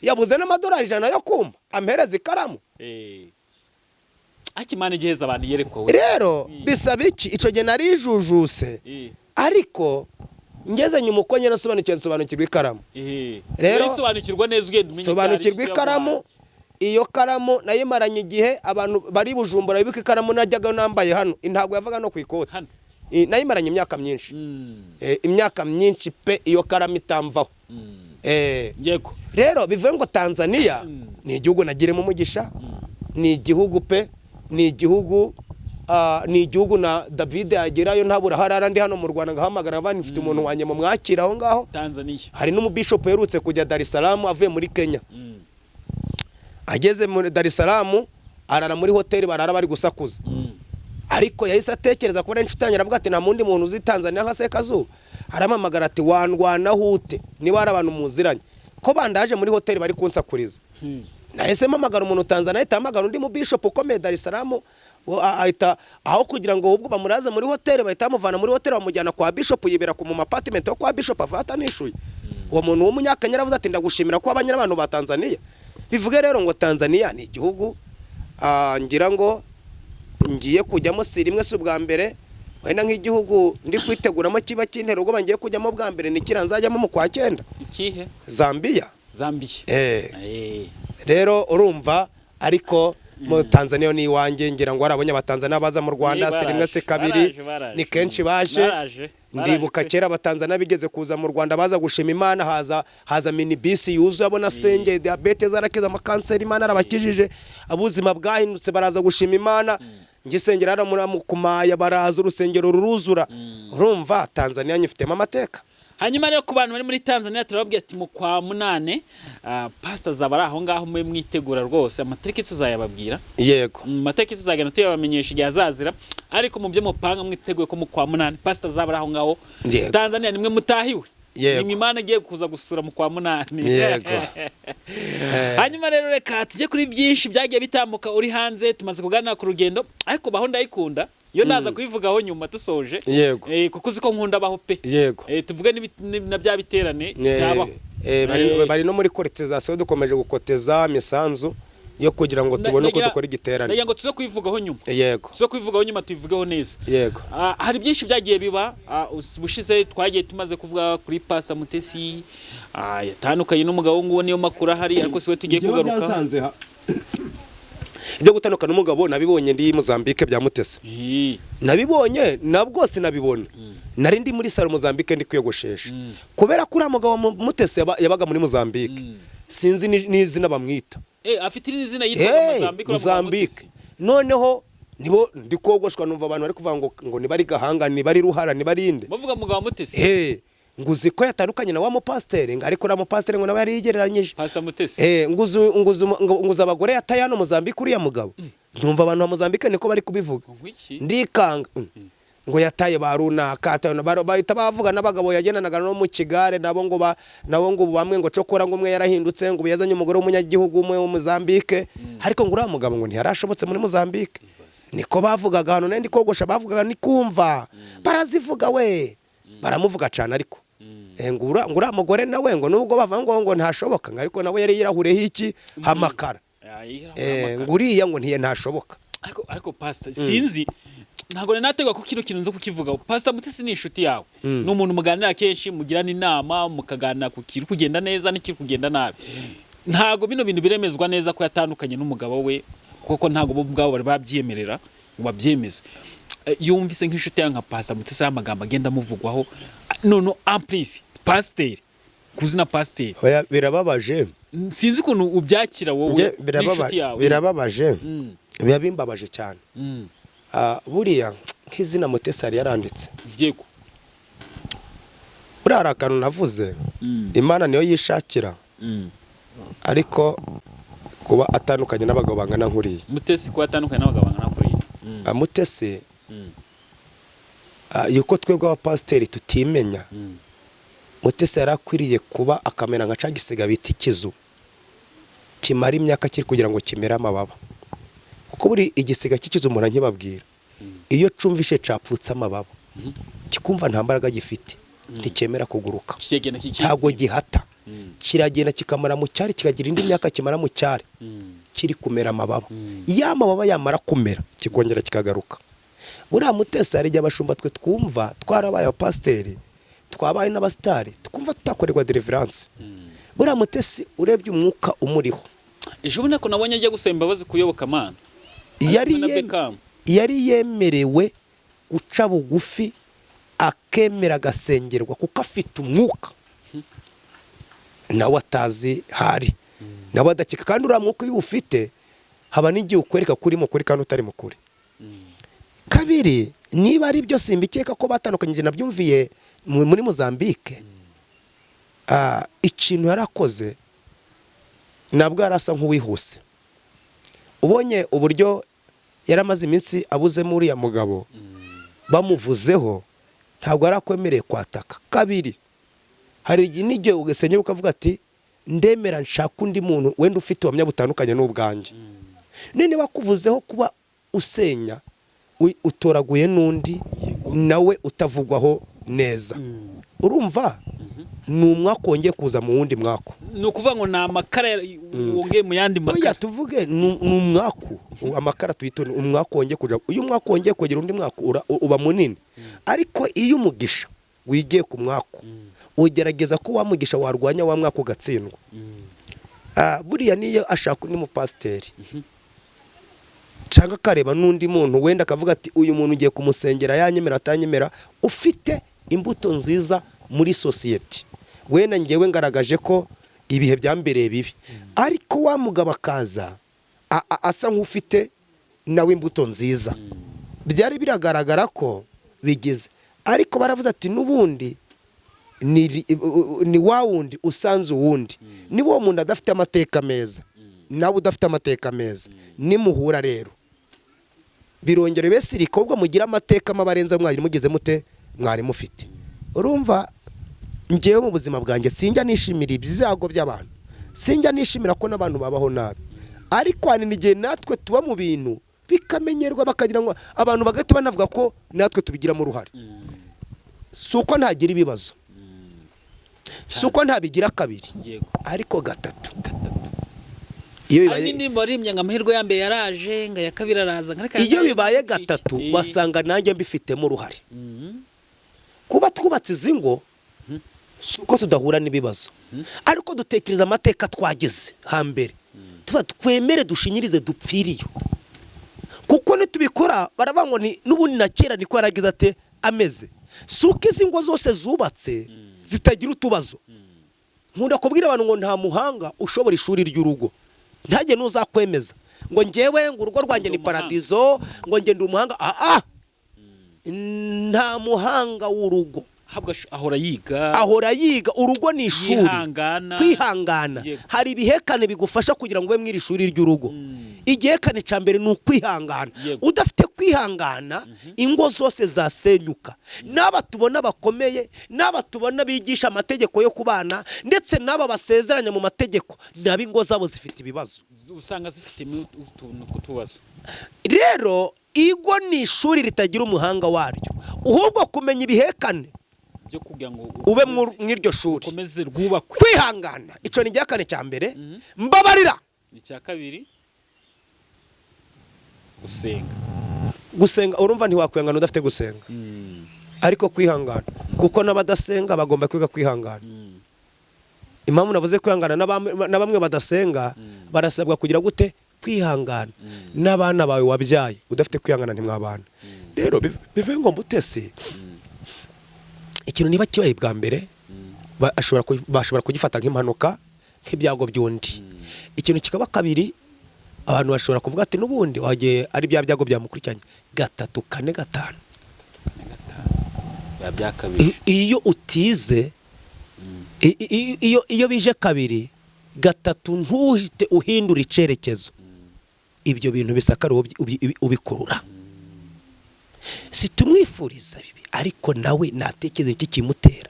yabuze n'amadolari 100 yo kumba ampereza ikaramu akimana igiheza abantu yerekwa rero bisaba iki ico ge narijujuse ariko ngeze nyuma uko nyene sobanukirwa ikaramu rero sobanukirwa neza ugenda umenye sobanukirwa ikaramu iyo karamu nayimaranye igihe abantu bari Bujumbura bibika ikaramu najyaga nambaye hano intago yavaga no kwikota nayimaranye imyaka myinshi imyaka myinshi pe iyo karama itamvaho yego rero bivuye ngo Tanzania ni igihugu nagiremo umugisha ni igihugu pe ni igihugu na David agerayo ntabura harara ndi hano mu Rwanda ngahamagara abandi mfite umuntu wanye mu mwakira aho ngaho Tanzania hari n'umubishop yerutse kujya Dar es Salaam avuye muri Kenya ageze muri Dar es Salaam arara muri hoteli barara bari gusakuza ariko yahise atekereza kubona inshuti yanjye aravuga ati nta mundi muntu uzi Tanzania nka Sekazuba aramamagara ati wandwana hute niba ari abantu muziranye ko bandaje muri hoteli bari kunsakuriza nahise mpamagara umuntu Tanzania ahita ahamagara undi mu bishop ukomeye Dar es Salaam ahita aho kugira ngo ubwo bamuraze muri hoteli bahita bamuvana muri hoteli bamujyana kwa bishop yibera ku mu apartment yo kwa bishop avata nishuye uwo muntu w'umunyakenya aravuze ati ndagushimira ko abanyira abantu ba Tanzania bivuge rero ngo Tanzania ni igihugu ngira ngo ngiye kujyamo si rimwe si ubwa mbere wenda nk'igihugu ndi kwiteguramo kiba kintera ubwo bangiye kujyamo bwa mbere ni kiranzajyamo mu kwa 9 ikihe Zambia rero urumva ariko mu Tanzania ni iwanjye ngira ngo arabonye abatanzania baza mu Rwanda si rimwe se kabiri ni kenshi baje ndibuka kera abatanzania bigeze kuza mu Rwanda baza gushima Imana haza minibisi yuzuye abona senge diabetes zarakiza amakanseri Imana arabakijije abuzima bwahindutse baraza gushima Imana ngisengera ara muri kumaya baraza urusengero ruruzura urumva Tanzania nyifitemo amateka. Hanyuma rero ku bantu bari muri Tanzania turababwiye ati mu kwa 8 pastor zabara aho ngaho mwe mwitegura rwose amatariki tuzayababwira yego amatariki tuzagenda tuyabamenyesha igihe azazira ariko mu byo mupanga mwiteguye ko mu kwa 8 pastor zabara aho ngaho Tanzania nimwe mutahiwe nimwe Imana igiye kuza gusura mu kwa 8 yego hanyuma rero reka tujye kuri byinshi byagiye bitambuka uri hanze tumaze kuganira ku rugendo ariko baho ndayikunda yo naza kubivugaho nyuma tusoje yego kuko uziko nkunda baho pe yego tuvuge na bya biterane byabaho bari no muri koretizasiyo dukomeje gukoteza misanzu yo kugira ngo tubone uko dukora igiterane ndagira ngo tuze kubivugaho nyuma yego tuze kubivugaho nyuma tubivugeho neza yego hari byinshi byagiye biba bushize twagiye tumaze kuvuga kuri Pastor Mutesi yatandukanye n'umugabo nguwo niyo makuru hari ariko siwe tugiye kugaruka ibyo gutandukana n'umugabo nabibonye ndi Mozambique bya Mutesi nabibonye nabwose nabibona nari ndi muri salo Mozambique ndi kwiyogoshesha kubera kuri umugabo Mutesi yabaga muri Mozambique sinzi n'izina bamwita afite n'izina yitwa Mozambique noneho nibo ndikogoshwa numva abantu bari kuvuga ngo ni bari Gahanga ni bari Ruhara ni bari inde bavuga mugabo Mutesi nguzi ko yatandukanye na wa mupasiteri ariko na mupasiteri ngo nawe yari yigereranyije Pastor Mutesi nguzi abagore yataye hano Mozambique uriya mugabo numva abantu ba Mozambique niko bari kubivuga ndikanga ngo yataye barunaka bahita bavuga n'abagabo yagendanaga no mu kigare nabo ngo bamwe ngo cokora ngo umwe yarahindutse ngo yazanye umugore w'umunyagihugu umwe wo Mozambique ariko ngo uriya mugabo ngo ntiyarashobotse muri Mozambique niko bavugaga hano ndi kogosha bavugaga ni kumva barazivuga we baramuvuga cyane ariko ngura mugore nawe ngo nubwo bavanga ngo ntashoboka ariko nawe yari yirahureho iki hamakara nguriya ngo ntiye ntashoboka ariko pastor sinzi ntago nategwa ko kintu nzo kukivuga Pastor Mutesi ni inshuti yawe ni umuntu muganira kenshi mugirana inama mukaganira ku kiri kugenda neza n'ikiri kugenda nabi ntago bino bintu biremezwa neza ko yatandukanye n'umugabo we kuko ntago bo ubwabo bari babyemerera ngo babyemeze yumvise nk'inshuti yawe nka Pastor Mutesi amagambo agenda muvugwaho none amprise pasteur kuzina pasteur birababaje sinzi ukuntu ubyakira wowe n'inshuti yawe birababaje bimbabaje cyane buriya nk'izina Mutesi yaranditse yego buriya akantu navuze Imana niyo yishakira ariko kuba atandukanye n'abagabo bangana nkuriye Mutesi kuba atandukanye n'abagabo bangana nkuriye Mutesi yuko twebwe abapasiteri tutimenya Mutesi yarakwiriye kuba akamera nka cagisiga bita ikizu kimara imyaka kiri kugira ngo kimere amababa kuko buri igisiga cy'ikizu umuntu nkibabwira iyo cumvishe capfutse amababa kikumva nta mbaraga gifite ntikemera kuguruka ntago gihata kiragenda kikamara mu cyari kikagira indi myaka kimara mu cyari kiri kumera amababa ya mababa yamara kumera kikongera kikagaruka buriya Mutesi hari abashumba twe twumva twarabaye abapasiteri twabaye n'abasitari twumva tutakorerwa deliverance buriya Mutesi urebye umwuka umuriho ejo bundi ko nabonye ajya gusemba bazi kuyoboka Imana yari yemerewe guca bugufi akemera agasengerwa kuko afite umwuka nawe atazi hari nawe adakeka, kandi uriya mwuka iyo ufite haba n'igihe ukwereka ko uri mukuri kandi utari mukuri. Kabiri, niba ari byo simbikeka ko batandukanyije nabyumviye muri Mozambique, ikintu yarakoze nabwo yarasa nk'uwihuse. Ubonye uburyo yaramaze iminsi abuzemo uriya mugabo bamuvuzeho, ntabwo yarakwemereye kwataka. Kabiri, hari igihe n'igihe ugasenyera ukavuga ati ndemera nshaka undi muntu wenda ufite ubuhamya butandukanye n'ubwanjye. None bakuvuzeho kuba usenya, utoraguye n'undi nawe utavugwaho neza, urumva ni umwaka wongeye kuza mu wundi mwaka. Ni ukuvuga ngo ni amakara wongeye mu yandi makara. Oya, tuvuge ni umwaka, amakara tuyitone umwaka wongeye kuja. Uyu mwaka wongeye kugera undi mwaka uba munini. Ariko iyo umugisha wigiye ku mwaka, ugerageza ko wamugisha warwanya wa mwaka ugatsindwa. Buriya niyo ashaka undi mupasiteri cyangwa akareba n'undi muntu wenda akavuga ati uyu muntu ugiye kumusengera yanyemera atanyemera, ufite imbuto nziza muri sosiyete, wenda ngewe ngaragaje ko ibihe byambereye bibi, ariko wa mugabo akaza asa nk'ufite nawe imbuto nziza, byari biragaragara ko bigize. Ariko baravuze ati n'ubundi ni wa wundi usanze uwundi, niba uwo muntu adafite amateka meza nawe udafite amateka meza, nimuhura rero birongera besirika ubwo mugira amateka mabarenza mwari mugize mute mwari mufite. Urumva ngewe mu buzima bwanjye sinjya nishimira ibyago by'abantu, sinjya nishimira ko n'abantu babaho nabi, ariko hari n'igihe natwe tuba mu bintu bikamenyerwa bakagira ngo abantu bagahita banavuga ko natwe tubigiramo uruhare. Si uko ntagira ibibazo, si uko ntabigira kabiri, ariko gatatu. Iyo bibaye amahirwe ya mbere yaraje nga ya kabiri araza, iyo bibaye gatatu wasanga nanjye mbifitemo uruhare. Kuba twubatse izi ngo uko tudahura n'ibibazo, ariko dutekereza amateka twagize hambere, tuba twemere dushinyirize dupfiriyo, kuko nitubikora barabango n'ubundi na kera niko yaragize ate ameze. Si uko izi ngo zose zubatse zitagira utubazo. Nkunda kubwira abantu ngo nta muhanga ushobora ishuri ry'urugo, ntajye nuzakwemeza ngo ngewe ngo urugo rwanjye ni paradizo, ngo nge ndi umuhanga. Nta muhanga w'urugo, ahora yiga. Urugo ni ishuri, kwihangana. Hari ibihekane bigufasha kugira ngo ube mwiri shuri ry'urugo. Igihekane cya mbere ni ukwihangana. Udafite kwihangana ingo zose zasenyuka. N'aba tubona bakomeye, n'aba tubona bigisha amategeko yo kubana, ndetse n'aba basezeranya mu mategeko, nabo ingo zabo zifite ibibazo, usanga zifite utuntu tw'utubazo. Rero igo ni ishuri ritagira umuhanga waryo, ahubwo kumenya ibihekane byo kugira ngo ube mw'iryo shuri, ukomeze rwubakwe. Kwihangana, icyo ni igihekane cya mbere. Mbabarira, icya kabiri gusenga. Urumva ntiwakwihangana udafite gusenga, ariko kwihangana, kuko n'abadasenga bagomba kwiga kwihangana. Impamvu navuze kwihangana, na bamwe badasenga barasabwa kugira gute kwihangana. N'abana bawe wabyaye udafite kwihangana ntimwabana. Rero bivuye ngo mutese ikintu niba kibaye bwa mbere bashobora kugifata nk'impanuka, nk'ibyago by'undi. Ikintu kikaba kabiri, abantu bashobora kuvuga ati n'ubundi wagiye ari bya byago byamukurikiranye. Gatatu, kane, gatanu. Iyo utize, iyo bije kabiri, gatatu ntuhite uhindura icerekezo, ibyo bintu bisakara ubikurura. Situmwifuriza bibi, ariko nawe natekereza iki kimutera,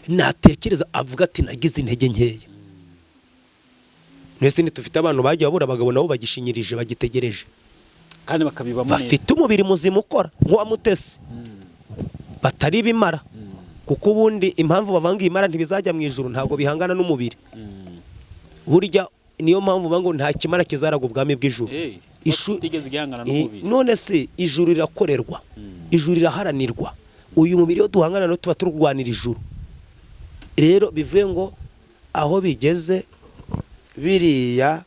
natekereza avuga ati nagize intege nkeya. Nese nitufite abantu bagiye babura abagabo nabo bagishinyirije bagitegereje, kandi bakabibamo neza, bafite umubiri muzima ukora nk'uwa Mutesi, batari bimara. Kuko ubundi impamvu bavanga imara ntibizajya mu ijuru, ntabwo bihangana n'umubiri. Burya niyo mpamvu bango nta kimara kizaraga ubwami bw'ijuru. None se ijuru rirakorerwa, ijuru riraharanirwa. Uyu mubiri yo duhangana no tuba turwanira ijuru. Rero bivuye ngo aho bigeze biriya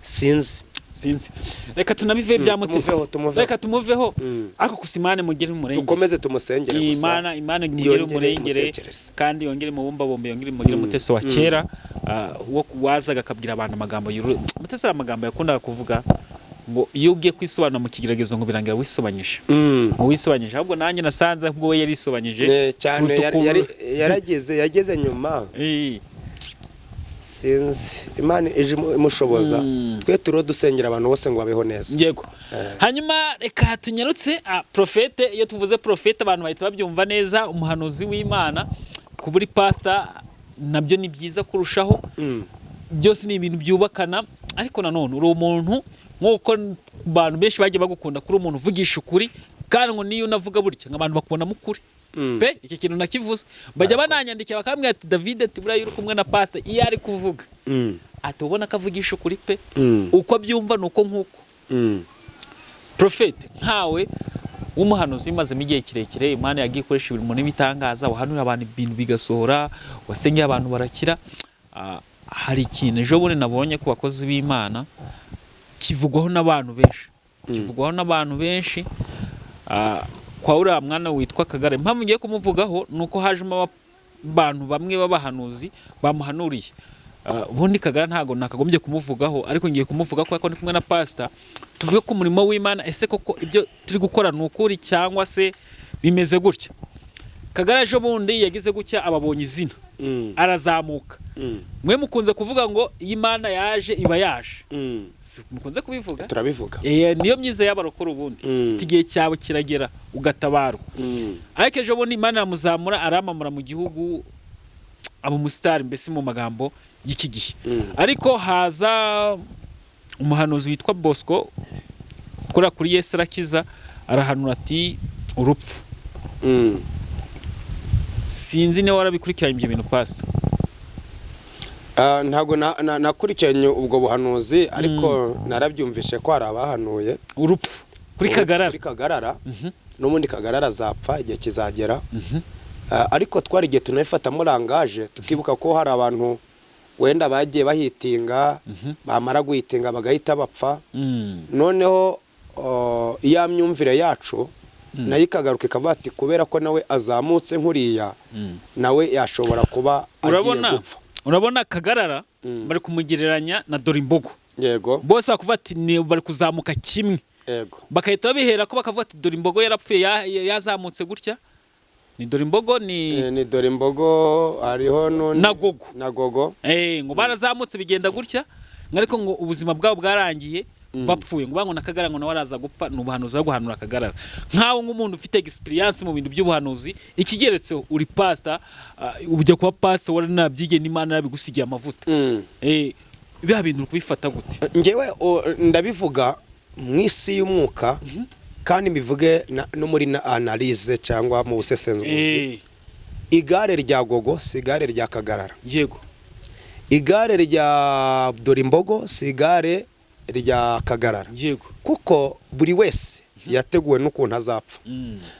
sinzi sinzi reka tunabive bya Mutesi tumuveho. reka tumuveho ariko kusimane mugere mu murenge dukomeze tumusengere gusa Imana mugere mu murengere kandi yongere mu bombe yongere mugire Mutesi wa kera wo wazaga akabwira abantu amagambo Mutesi ari amagambo yakundaga kuvuga ngo iyo ugiye kwisobanura mu kigeragezo ngo birangira wisobanyije wisobanyije ahubwo nanjye nasanze ngo we yarisobanyije cyane yageze nyuma sinzi Imana ije imushoboza twe turo dusengera abantu bose ngo babeho neza yego hanyuma reka tunyarutse profete iyo tuvuze profete abantu bahita babyumva neza umuhanuzi w'Imana kuburi pastor nabyo ni byiza kurushaho byose ni ibintu byubakana ariko nanone uri umuntu nkuko abantu benshi bagiye bagukunda kuri umuntu uvugisha ukuri kandi ngo niyo unavuga burya nk'abantu bakubona mukuri pe iki kintu nakivuze bajya bananyandikira bakambwira ati David ati buriya uri kumwe na pastor iyo ari kuvuga ati ubona akavugisha ukuri pe uko byumva nuko nkuko profete nkawe w'umuhanuzi imazemo igihe kirekire Imana yagiye ikoresha ibintu n'ibitangaza wahanura abantu ibintu bigasohora wasengeye abantu barakira hari ikintu ejo bundi nabonye ku bakozi b'Imana kivugwaho n'abantu benshi kwa uriya mwana witwa Kagara impamvu ngiye kumuvugaho nuko hajemo abantu bamwe b'abahanuzi bamuhanuriye ubundi Kagara ntago nakagombye kumuvugaho ariko ngiye kumuvuga ko ni kumwe na pastor tuvuge ko umurimo w'Imana ese koko ibyo turi gukora n'ukuri cyangwa se bimeze gutya Kagara ejo bundi yagize gutya ababonye izina arazamuka mwe mukunze kuvuga ngo Imana yaje iba yaje mukunze kubivuga turabivuga niyo myiza y'abarokora ubundi igihe cyawe kiragera ugatabarwa ariko ejo bundi Imana yamuzamura aramamura mu gihugu abo mustar mbese mu magambo y'iki gihe ariko haza umuhanuzi witwa Bosco kuri Yesu arakiza arahanura ati urupfu sinzi ne warabikurikiranye ibyo bintu pastor ntago nakurikiranye ubwo buhanuzi ariko narabyumvishe ko hari abahanuye urupfu kuri Kagarara n'ubundi Kagarara azapfa igihe kizagera ariko twari igihe tunabifata murangaje tukibuka ko hari abantu wenda bagiye bahitinga bamara guhitinga bagahita bapfa noneho iya myumvire yacu nayo ikagaruka ikavuga ati kubera ko nawe azamutse nkuriya nawe yashobora kuba agiye gupfa urabona Kagarara bari kumugereranya na Dorimbogo yego bose bakuvuga ati ni bari kuzamuka kimwe yego bakahita babihera ko bakavuga ati Dorimbogo yarapfuye yazamutse gutya ni Dorimbogo ni Dorimbogo hariho Nagogo ngo barazamutse bigenda gutya ariko ngo ubuzima bwabo bwarangiye bapfuye ngo bango nakagara ngo nawe araza gupfa n'ubuhanuzi bwo guhanura Kagarara nkaho nk'umuntu ufite experience mu bintu by'ubuhanuzi ikigeretse uri pastor ubujya kuba pastor wari nabyige n'Imana yabigusigiye amavuta biba bintu kubifata gute ngewe ndabivuga mu isi y'umwuka kandi mbivuge no muri analyse cyangwa mu busesenguzi igare rya Gogo si igare rya Kagarara yego igare rya Dorimbogo si igare rya Kagarara yego kuko buri wese yateguwe n'ukuntu azapfa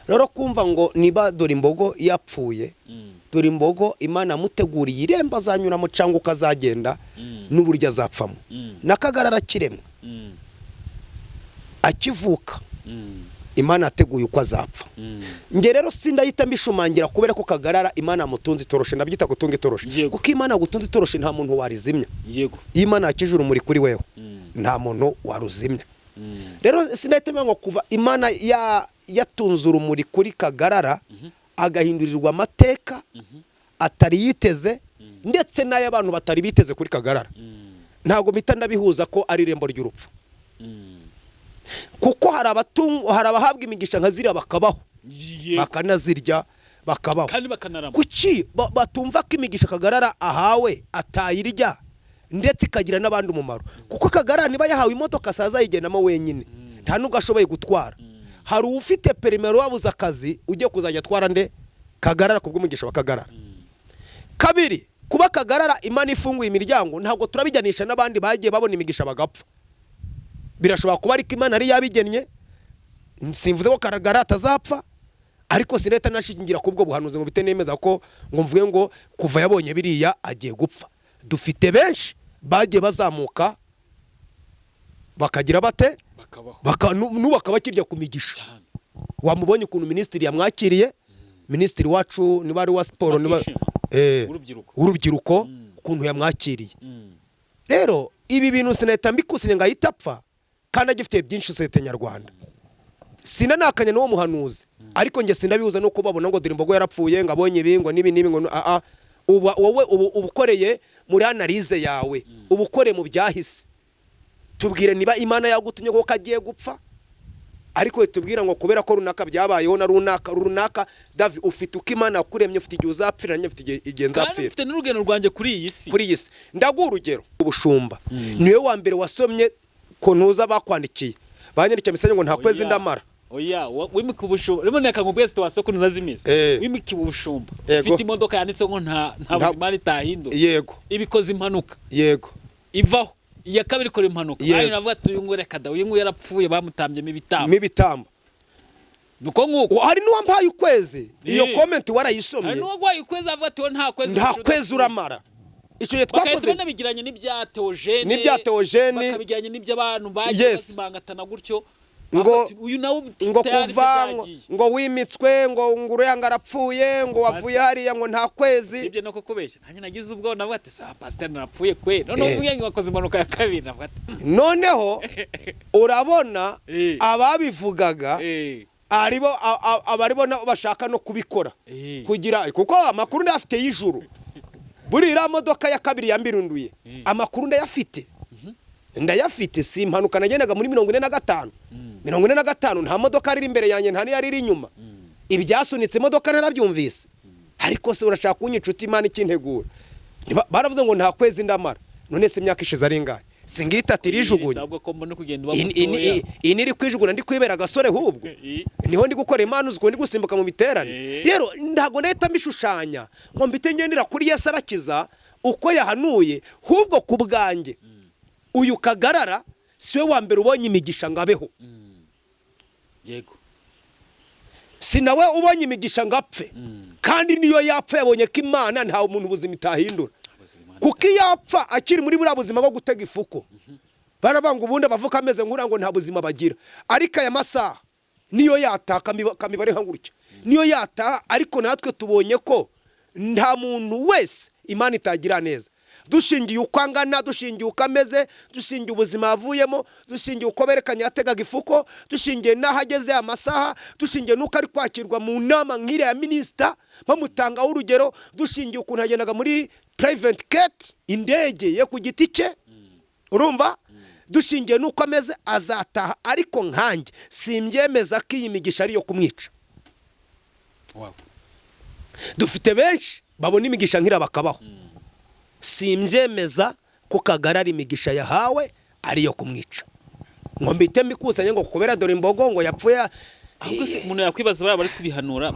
rero kumva ngo niba Dorimbogo yapfuye Dorimbogo Imana muteguriye irembo azanyura mu cyangwa ukazagenda n'uburyo azapfamo na Kagarara kiremwa akivuka Imana ateguye uko azapfa nge rero sindahita mbishumangira kubera ko Kagarara Imana mutunzi toroshe ndabyita gutunga itoroshe kuko Imana gutunzi itoroshe nta muntu warizimya yego Imana yakijura umuri kuri wewe nta muntu waruzimya rero sindahita ngo kuva Imana yatunze urumuri kuri Kagarara agahindurirwa amateka atari yiteze ndetse n'ay'abantu batari biteze kuri Kagarara ntago mpita ndabihuza ko ari irembo ry'urupfu kuko hari abahabwa imigisha nka ziriya bakabaho bakanazirya bakabaho kandi bakanarama kuki batumva ko imigisha Kagarara ahawe atayirya ndetse ikagira n'abandi umumaro kuko Kagarara niba yahawe imodoka saza yigendamo wenyine nta nubwo ashoboye gutwara hari ufite perimero wabuze akazi ugiye kuzajya atwara nde Kagarara kubw'umugisha wa Kagarara kabiri kuba Kagarara Imana ifunguye imiryango ntabwo turabijyanisha n'abandi bagiye babona imigisha bagapfa birashobora kuba ariko Imana ari yabigennye simvuze ko Kagarara atazapfa ariko sineta nashingira kubwo buhanuzi mu bite nemeza ko ngo mvuge ngo kuva yabonye biriya agiye gupfa dufite benshi bagiye bazamuka bakagira bate bakabaho n'ubaka bakirya ku migisha. Wamubonye ukuntu minisitiri yamwakiriye, minisitiri wacu niba ari wa siporo niba urubyiruko ukuntu yamwakiriye. Rero ibi bintu sinahita mbikusinya ngo ahita apfa kandi agifite byinshi sosiyete nyarwanda. Sinanakanya n'uwo muhanuzi ariko nge sinabihuza no kubabona ngo dore imbogo yarapfuye ngo abonye ibingo nibi ngo wowe ubukoreye muri analyse yawe, ubukore mu byahise. Tubwire niba Imana yagutumye ko kagiye gupfa, ariko tubwira ngo kubera ko runaka byabayeho na runaka David ufite uko Imana yakuremye, ufite igihe uzapfira, ufite igihe nzapfira, kandi ufite n'urugendo rwanjye kuri iyi si. Ndaguha urugero, ubushumba niwe wa mbere wasomye ko ntuza bakwandikiye banyandikiye mesaje ngo nta kwezi ndamara. Oya wimika ubushumba rimo neka ngubwese twasoko nuzazimize wimika ubushumba ufite imodoka yanditse ngo nta buzima ritahindo. Yego ibikoze impanuka. Yego ivaho iya kabiri kora impanuka kandi navuga ati uyu ngore kada uyu nguye yarapfuye bamutambyemo ibitambo nuko nkuko hari n'uwambaye ukwezi. Iyo comment warayisomye, hari n'uwagwaye ukwezi avuga ati nta kwezi uramara. Icyo gihe twakoze nabigiranye n'ibya Theogene bakabigiranye n'iby'abantu bagiye bazimangatana gutyo ngo kuva ngo wimitswe ngo nguruyanga arapfuye ngo wavuye hariya ngo nta kwezi. Sibye no kukubeshya nanjye nagize ubwo navuga ati sa pastor narapfuye kwe none uvuye ngo wakoze impanuka ya kabiri navuga ati noneho urabona ababivugaga aribo abaribona bashaka no kubikora kugira kuko amakuru ndafite y'ijuru. Burira modoka ya kabiri yambirunduye amakuru ndayafite si impanuka nagendaga muri 45 nta modoka ari imbere yanjye nta yari iri inyuma. Ibyasunitse imodoka narabyumvise, ariko se urashaka kunyicuta Imana ikintegura. Baravuze ngo nta kwezi ndamara, none se imyaka ishize ari ngahe singita tirijugunye iniri kwijuguna ndi kwibera gasore hubwo niho ndi gukora Imana uziko ndi gusimbuka mu biterane. Rero ndago neta mbishushanya ngo mbite ngendera kuri Yesu arakiza uko yahanuye, hubwo ku bwanjye uyu Kagarara siwe wa mbere ubonye imigisha ngabeho. Yego sinawe ubonye imigisha ngapfe kandi niyo yapfa yabonye ko Imana nta umuntu ubuzima itahindura. Kuko yapfa akiri muri bura buzima bwo gutega ifuko barabanga ubundi abavuka ameze ngo nta buzima bagira, ariko aya masaha niyo yataka kamibare hangurike niyo yata. Ariko natwe tubonye ko nta muntu wese Imana itagira neza, dushingiye uko angana, dushingiye uko ameze, dushingiye ubuzima yavuyemo, dushingiye uko berekanye yategaga ifuko, dushingiye n'ahageze amasaha, dushingiye nuko ari kwakirwa mu nama nk'ire ya minisita bamutangaho urugero, dushingiye ukuntu yagendaga muri private jet indege ye ku giti cye. Urumva dushingiye nuko ameze azataha, ariko nkanjye simbyemeza ko iyi migisha ari yo kumwica. Dufite benshi babona imigisha nk'ira bakabaho, simbyemeza ko Kagarara imigisha yahawe ariyo kumwica ngo mbite mikusanye ngo kubera dore imbogo ngo yapfuye. Ahubwo se umuntu yakwibaza bari kubihanura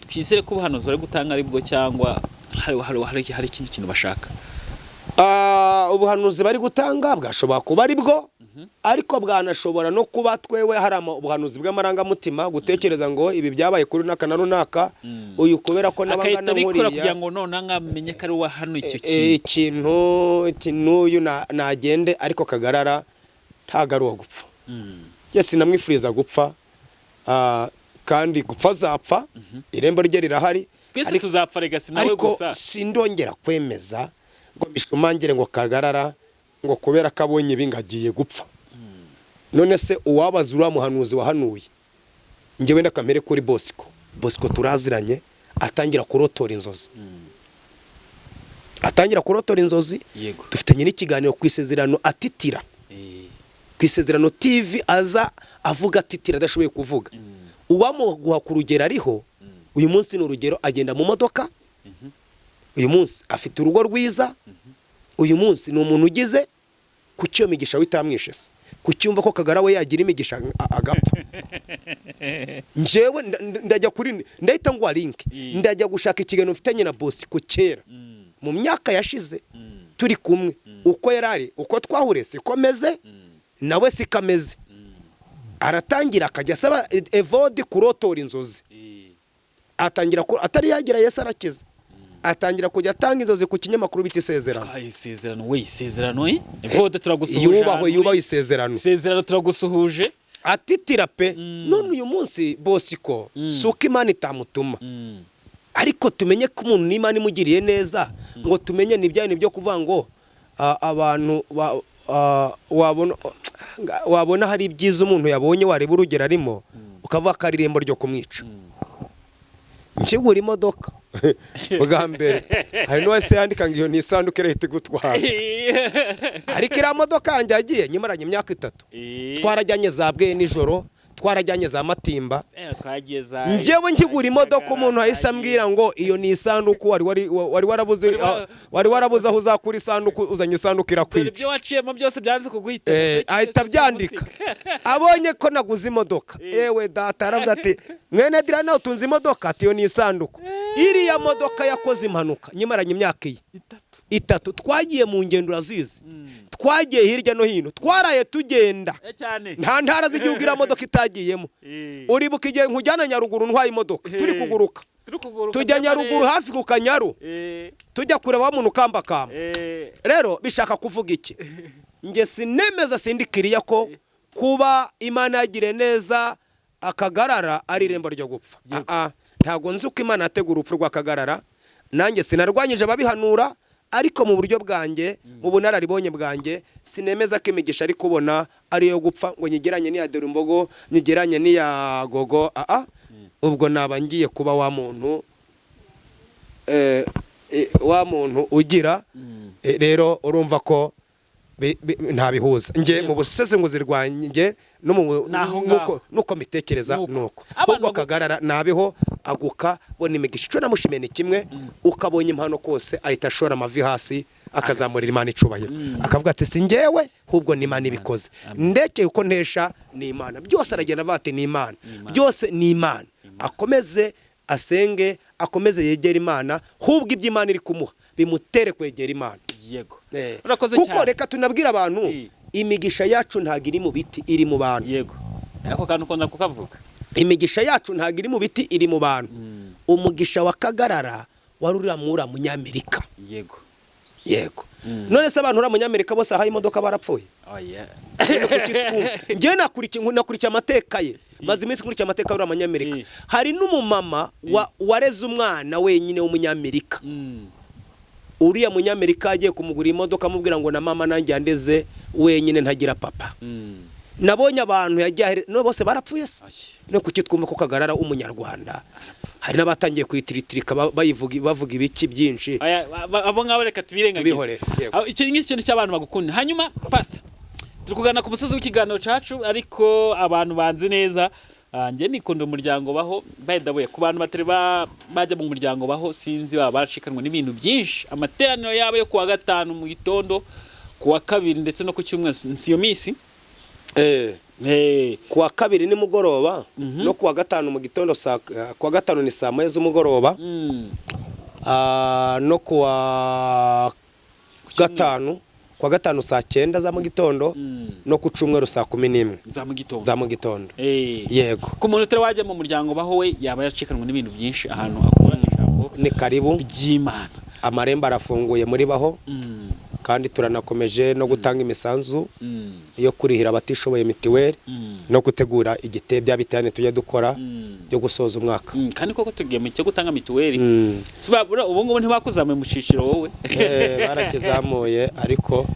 twizere ko ubuhanuzi bari gutanga aribwo cyangwa hari ikindi kintu bashaka. Ubuhanuzi bari gutanga bwashobora kuba aribwo, ariko bwanashobora no kuba twewe hari ubuhanuzi bw'amarangamutima gutekereza ngo ibi byabaye kuri runaka na runaka uyu kubera ko nabangana nkuriya kugira ngo none nkamenye ko ari wa hano icyo kintu uyu nagende. Ariko Kagarara ntago ari uwo gupfa. Jye namwifuriza gupfa, kandi gupfa zapfa, irembo rye rirahari. Twese tuzapfa regasi nawe gusa. Ariko sindongera kwemeza ngo bishumangire ngo Kagarara ngo kubera kabonye bingagiye gupfa. None se uwabaza uriya muhanuzi wahanuye ngewe ndakamere kuri Bosco turaziranye, atangira kurotora inzozi dufitanye n'ikiganiro ku Isezerano atitira ku Isezerano TV aza avuga atitira adashoboye kuvuga. Uwamuguha ku rugero ariho uyu munsi ni urugero, agenda mu modoka, uyu munsi afite urugo rwiza, uyu munsi ni umuntu ugize ku cyo migisha witamwishe se kucyumva ko Kagara we yagira imigisha agapfa. Njewe ndajya kuri ndahita ngwa link ndajya gushaka ikiganiro mfitanye na Bosco kera mu myaka yashize turi kumwe, uko yarari uko twahurese komeze nawe sikameze. Aratangira akajya asaba Evode kurotora inzozi, atangira ko atari yagira Yesu arakiza atangira kujya atanga inzozi ku kinyamakuru bita Isezerano. Isezerano we isezerano Evode turagusuhuje. Yubahwe isezerano. Isezerano turagusuhuje. Atitira pe none uyu munsi Bosiko suko Imana itamutuma. Ariko tumenye ko umuntu n'Imana imugiriye neza ngo tumenye nibyaye nibyo kuvuga ngo abantu wabona hari ibyiza umuntu yabonye wareba urugero arimo ukavuga ko ari irembo ryo kumwica. Nkigura imodoka bwa mbere hari n'uwese yandika ngo iyo ni isanduku leta igutwara, ariko iriya modoka yanjye yagiye nyimaranye imyaka 3 twarajyanye za bwe nijoro, twarajyanye za Matimba, njyewe nkigura imodoka umuntu ahise ambwira ngo iyo ni isanduku wari warabuze aho uzakura isanduku, uzanye isanduku irakwica. Ibyo waciyemo byose byanze kuguhita ahita byandika abonye ko naguze imodoka. Ewe data aravuze ati mwene dira nawe utunze imodoka, ati iyo ni isanduku. Iriya modoka yakoze impanuka nyimaranye imyaka 3 twagiye mu ngendo urazizi, twagiye hirya no hino, twaraye tugenda nta ntara z'igihugu iriya modoka itagiyemo. Uribuka igihe nkujyana Nyaruguru ntwaye imodoka turi kuguruka tujya Nyaruguru hafi ku Kanyaru tujya kureba wa muntu kambakamba. Rero bishaka kuvuga iki? Nge sinemeza sindikiriya ko kuba Imana yagire neza Akagarara ari irembo ryo gupfa. Ntago nzi uko Imana yategura urupfu rw'Akagarara, nanjye sinarwanyije ababihanura, ariko mu buryo bwanjye mu bunararibonye bwanjye sinemeza ko imigisha ari kubona ari yo gupfa ngo nyigeranye n'iya Dorumbogo nyigeranye n'iya Gogo. Ubwo naba ngiye kuba wa muntu ugira. Rero urumva ko ntabihuza nge mu busese ngo zirwanye nuko mitekereza nuko ubwo Kagarara nabeho aguka bona imigisha. Ico namushimene kimwe ukabonye impano kose ahita ashora amavi hasi akazamurira Imana icubahiro, akavuga ati singewe hubwo ni Imana ibikoze, ndeke uko ntesha ni Imana. Byose aragenda avate ni Imana, byose ni Imana. Akomeze asenge, akomeze yegera Imana, hubwo iby'Imana iri kumuha bimutere kwegera Imana. Yego. Kuko reka tunabwira abantu imigisha yacu ntago iri mu biti, iri mu bantu. Yego. Ako kantu ukunda kukavuga. Imigisha yacu ntago iri mu biti, iri mu bantu. Umugisha wa Kagarara warurira muri Amerika. Yego. None se abantu ura Munyamerika bose ahaye imodoka barapfuye? Nge nakurikiye amateka ye, maze iminsi kurikiye amateka y'ura Munyamerika. Hari n'umumama wareze umwana wenyine w'Umunyamerika. Uriya Munyamerika agiye kumugura imodoka amubwira ngo na mama nanjye yandeze wenyine ntagira papa. Nabonye abantu yagiye no bose barapfuye se. No kuki twumva ko Kagarara umunyarwanda. Hari nabatangiye kwitiritirika bavuga ibiki byinshi. Abo ngabo reka tubirengagize. Icyo ni ikintu cy'abantu bagukunda. Hanyuma pasa turikugana ku musozi w'ikiganiro cacu, ariko abantu banze neza. Nge nikunda umuryango baho, by the way, ku bantu batari bajya mu muryango baho sinzi babashikanwa n'ibintu byinshi. Amateraniro yabo yo kuwa gatanu mu gitondo, kuwa kabiri ndetse no ku cyumweru siyo misi. Kuwa kabiri ni mugoroba, no kuwa gatanu mu gitondo kuwa gatanu ni saa 9 z'umugoroba. No kuwa gatanu saa 9 za mu gitondo, no ku cyumweru saa 11 za mu gitondo. Yego. Ku muntu utari wajya mu muryango baho we yaba yacikanwa n'ibintu byinshi ahantu akura ijambo ni karibu by'Imana. Amarembo arafunguye muri baho. Kandi turanakomeje no gutanga imisanzu yo kurihira abatishoboye mitiweli no gutegura igitebya bitane tujya dukora byo gusoza umwaka. Kandi koko tugiye mu cyo gutanga mitiweli. Sibabura ubu ngubu ntibakuzamuye mu ciciro wowe. Barakizamuye ariko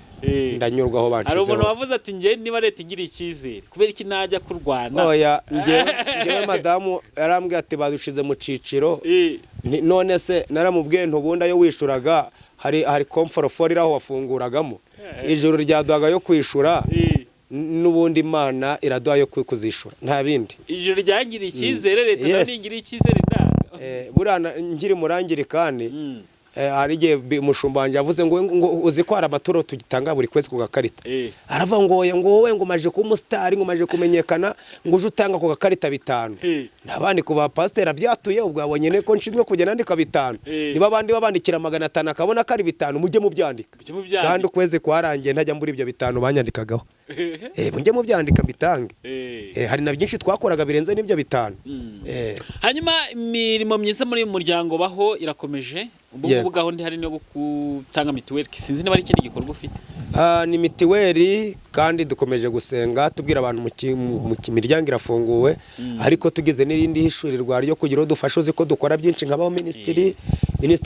ndanyurwaho banshize. Ari umuntu wavuze ati nge niba leta igira icyizere kubera iki najya ku Rwanda. Oya ngewe madamu yarambwiye ati badushize mu ciciro. None se naramubwiye ntubunda yo wishuraga hari comfort for iraho wafunguragamo ijuru ryaduhaga yo kwishura n'ubundi Imana iraduha yo kuzishura nta bindi. Ijuru ryangiriye icyizere, leta ningiriye icyizere burana ngiri murangirikani. Hari igihe umushumbanji yavuze ngo uzi ko hari amaturo tugitanga buri kwezi ku gakarita. Aravuga ngo wowe ngo maje kuba umusitari, ngo maje kumenyekana, ngo uje utanga ku gakarita 5. Nabandi kuba pastor abyatuye ubwo abonye ne ko nshinzwe kugenda ndika 5. Niba abandi babandikira 500 akabona kari 5 mujye mubyandika. Kandi ukwezi kwarangiye ntajya muri ibyo 5 banyandikagaho. Mujye mubyandika bitange. Hari na byinshi twakoraga birenze n'ibyo 5. Hanyuma imirimo myiza muri muryango baho irakomeje. ubu gahunda hari no gutanga mituweli sinzi niba ari ikindi gikorwa ufite. Ni mituweli kandi dukomeje gusenga tubwira abantu mu miryango irafunguwe ariko tugize n'irindi hishurirwa ryo kugira dufashe uzi ko dukora byinshi nkabaho minisitiri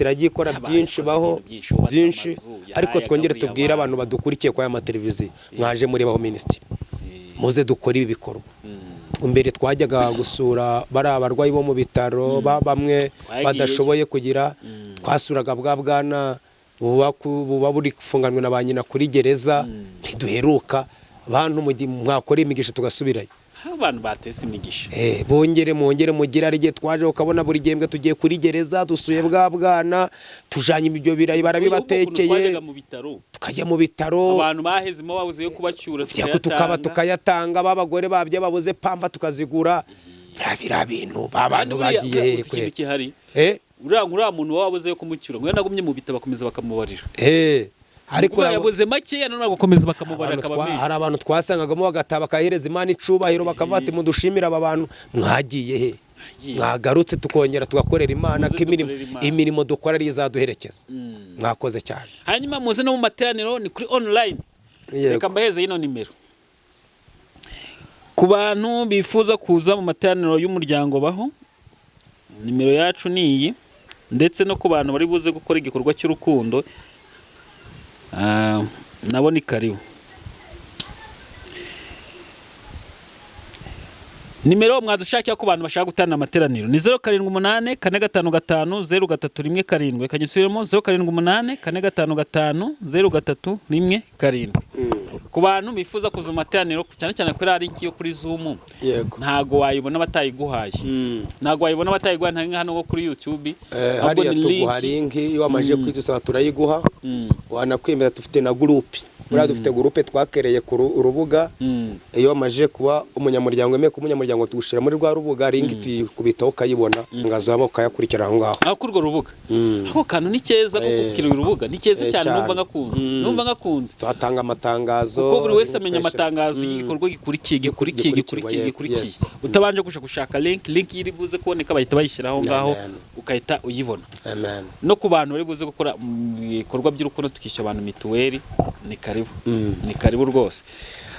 agiye ikora byinshi baho byinshi ariko twongere tubwire abantu badukurikiye kwa aya mateleviziyo mwaje murebaho minisitiri muze dukora ibi bikorwa. Imbere twajyaga gusura bari abarwayi bo mu bitaro bamwe badashoboye kugira twasuraga bwa bwana buba buri gufunganywe na ba nyina kuri gereza ntiduheruka abantu mwakora imigisha tugasubirayo. Abantu batese imigisha bongere mugira ari gihe twaje ukabona buri gihembwe tugiye kuri gereza dusuye bwa bwana tujanye ibyo birayi barabibatekeye tukajya mu bitaro abantu bahezemo babuze yo kubacyura tukayatanga babagore babye babuze pamba tukazigura bira bintu babantu bagiye hekwe uriya muntu wabuze yo kumucyura ngo yanagumye mu bitabo bakomeza bakamubarira ariko yabuze make none gukomeza bakamubarira akabamenye. Hari abantu twasangagamo bagataba bakahereza Imana icubahiro bakavuga ati mudushimira aba bantu mwagiye he mwagarutse tukongera tugakorera Imana ko imirimo dukora ari izaduherekeza. Mwakoze cyane. Hanyuma muze no mu materaniro ni kuri online reka mbaheze ino nimero ku bantu bifuza kuza mu materaniro y'umuryango baho. Nimero yacu ni iyi ndetse no ku bantu bari buze gukora igikorwa cy'urukundo nabo ni karibu. Nimero mwadushakira ku bantu bashaka gutana amateraniro ni 078 455 031 kagisubiramo 078 455 031 ku bantu bifuza kuza mu materaniro cyane cyane kuri ari nkiyo kuri Zoom ntago wayibona batayiguhaye ntago wayibona batayiguhaye nka hano kuri YouTube ahubwo ni link iyo wamaje kwidusaba turayiguha wanakwemera dufite na group dufite groupe twakereye ku urubuga iyo wamaje kuba umunyamuryango emeye ku umunyamuryango tugushira muri rwa rubuga link tuyikubitaho kayibona ngazaba ukayakurikira aho ngaho kuri urwo rubuga aho kantu ni keza gukira urubuga ni keza cyane numva ngakunze twatanga amatangazo kuko buri wese amenya amatangazo y'igikorwa gikurikiye utabanje gushaka link iri buze kuboneka bahita bayishyiraho ngaho ukahita uyibona. No ku bantu bari buze gukora ibikorwa by'urukundo tukishyura abantu mituweli ni karibu rwose.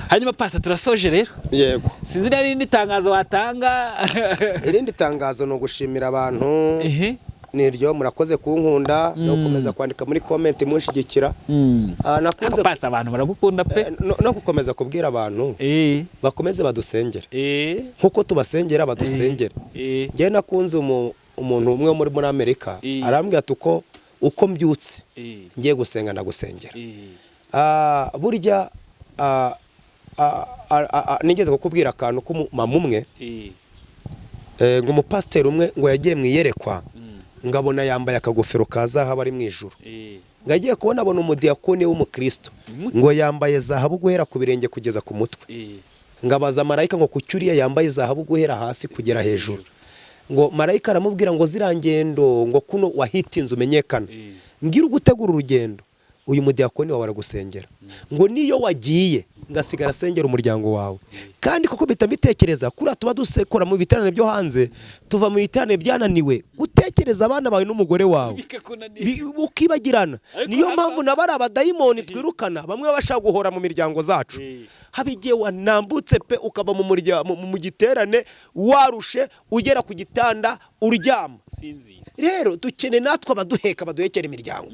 Hanyuma pasta turasoje rero yego sinzi n'irindi tangazo watanga. Irindi tangazo no gushimira abantu niryo murakoze kunkunda no gukomeza kwandika muri comment munshigikira. Nakunze pasta abantu baragukunda pe no gukomeza kubwira abantu bakomeze badusengera nkuko tubasengera badusengera. Ngiye nakunze umuntu umwe muri Amerika arambwira tuko uko mbyutse ngiye gusenga ndagusengera. Burya nigeze kukubwira akantu ko mama umwe ngo umupasiteri umwe ngo yagiye mwiyerekwa ngabona yambaye akagofero ka zahabu ari mu ijuru ngagiye kubona abona umudiyakoni w'umukristo ngo yambaye zahabu guhera ku birenge kugeza ku mutwe ngabaza marayika ngo kucyuriya yambaye zahabu guhera hasi kugera hejuru ngo marayika aramubwira ngo zirangendo ngo kuno wahitinze umenyekana ngira ugutegura urugendo uyu mudiyakoni wawe aragusengera ngo niyo wagiye ngasigara asengera umuryango wawe kandi koko bitamitekereza kuri tuba dusekora mu biterane byo hanze tuva mu biterane byananiwe utekereza abana bawe n'umugore wawe ukibagirana. Niyo mpamvu nabari abadayimoni twirukana bamwe bashaka guhora mu miryango zacu habigiye wanambutse pe ukaba mu giterane warushe ugera ku gitanda uryama rero dukeneye natwe abaduheka baduhekera imiryango.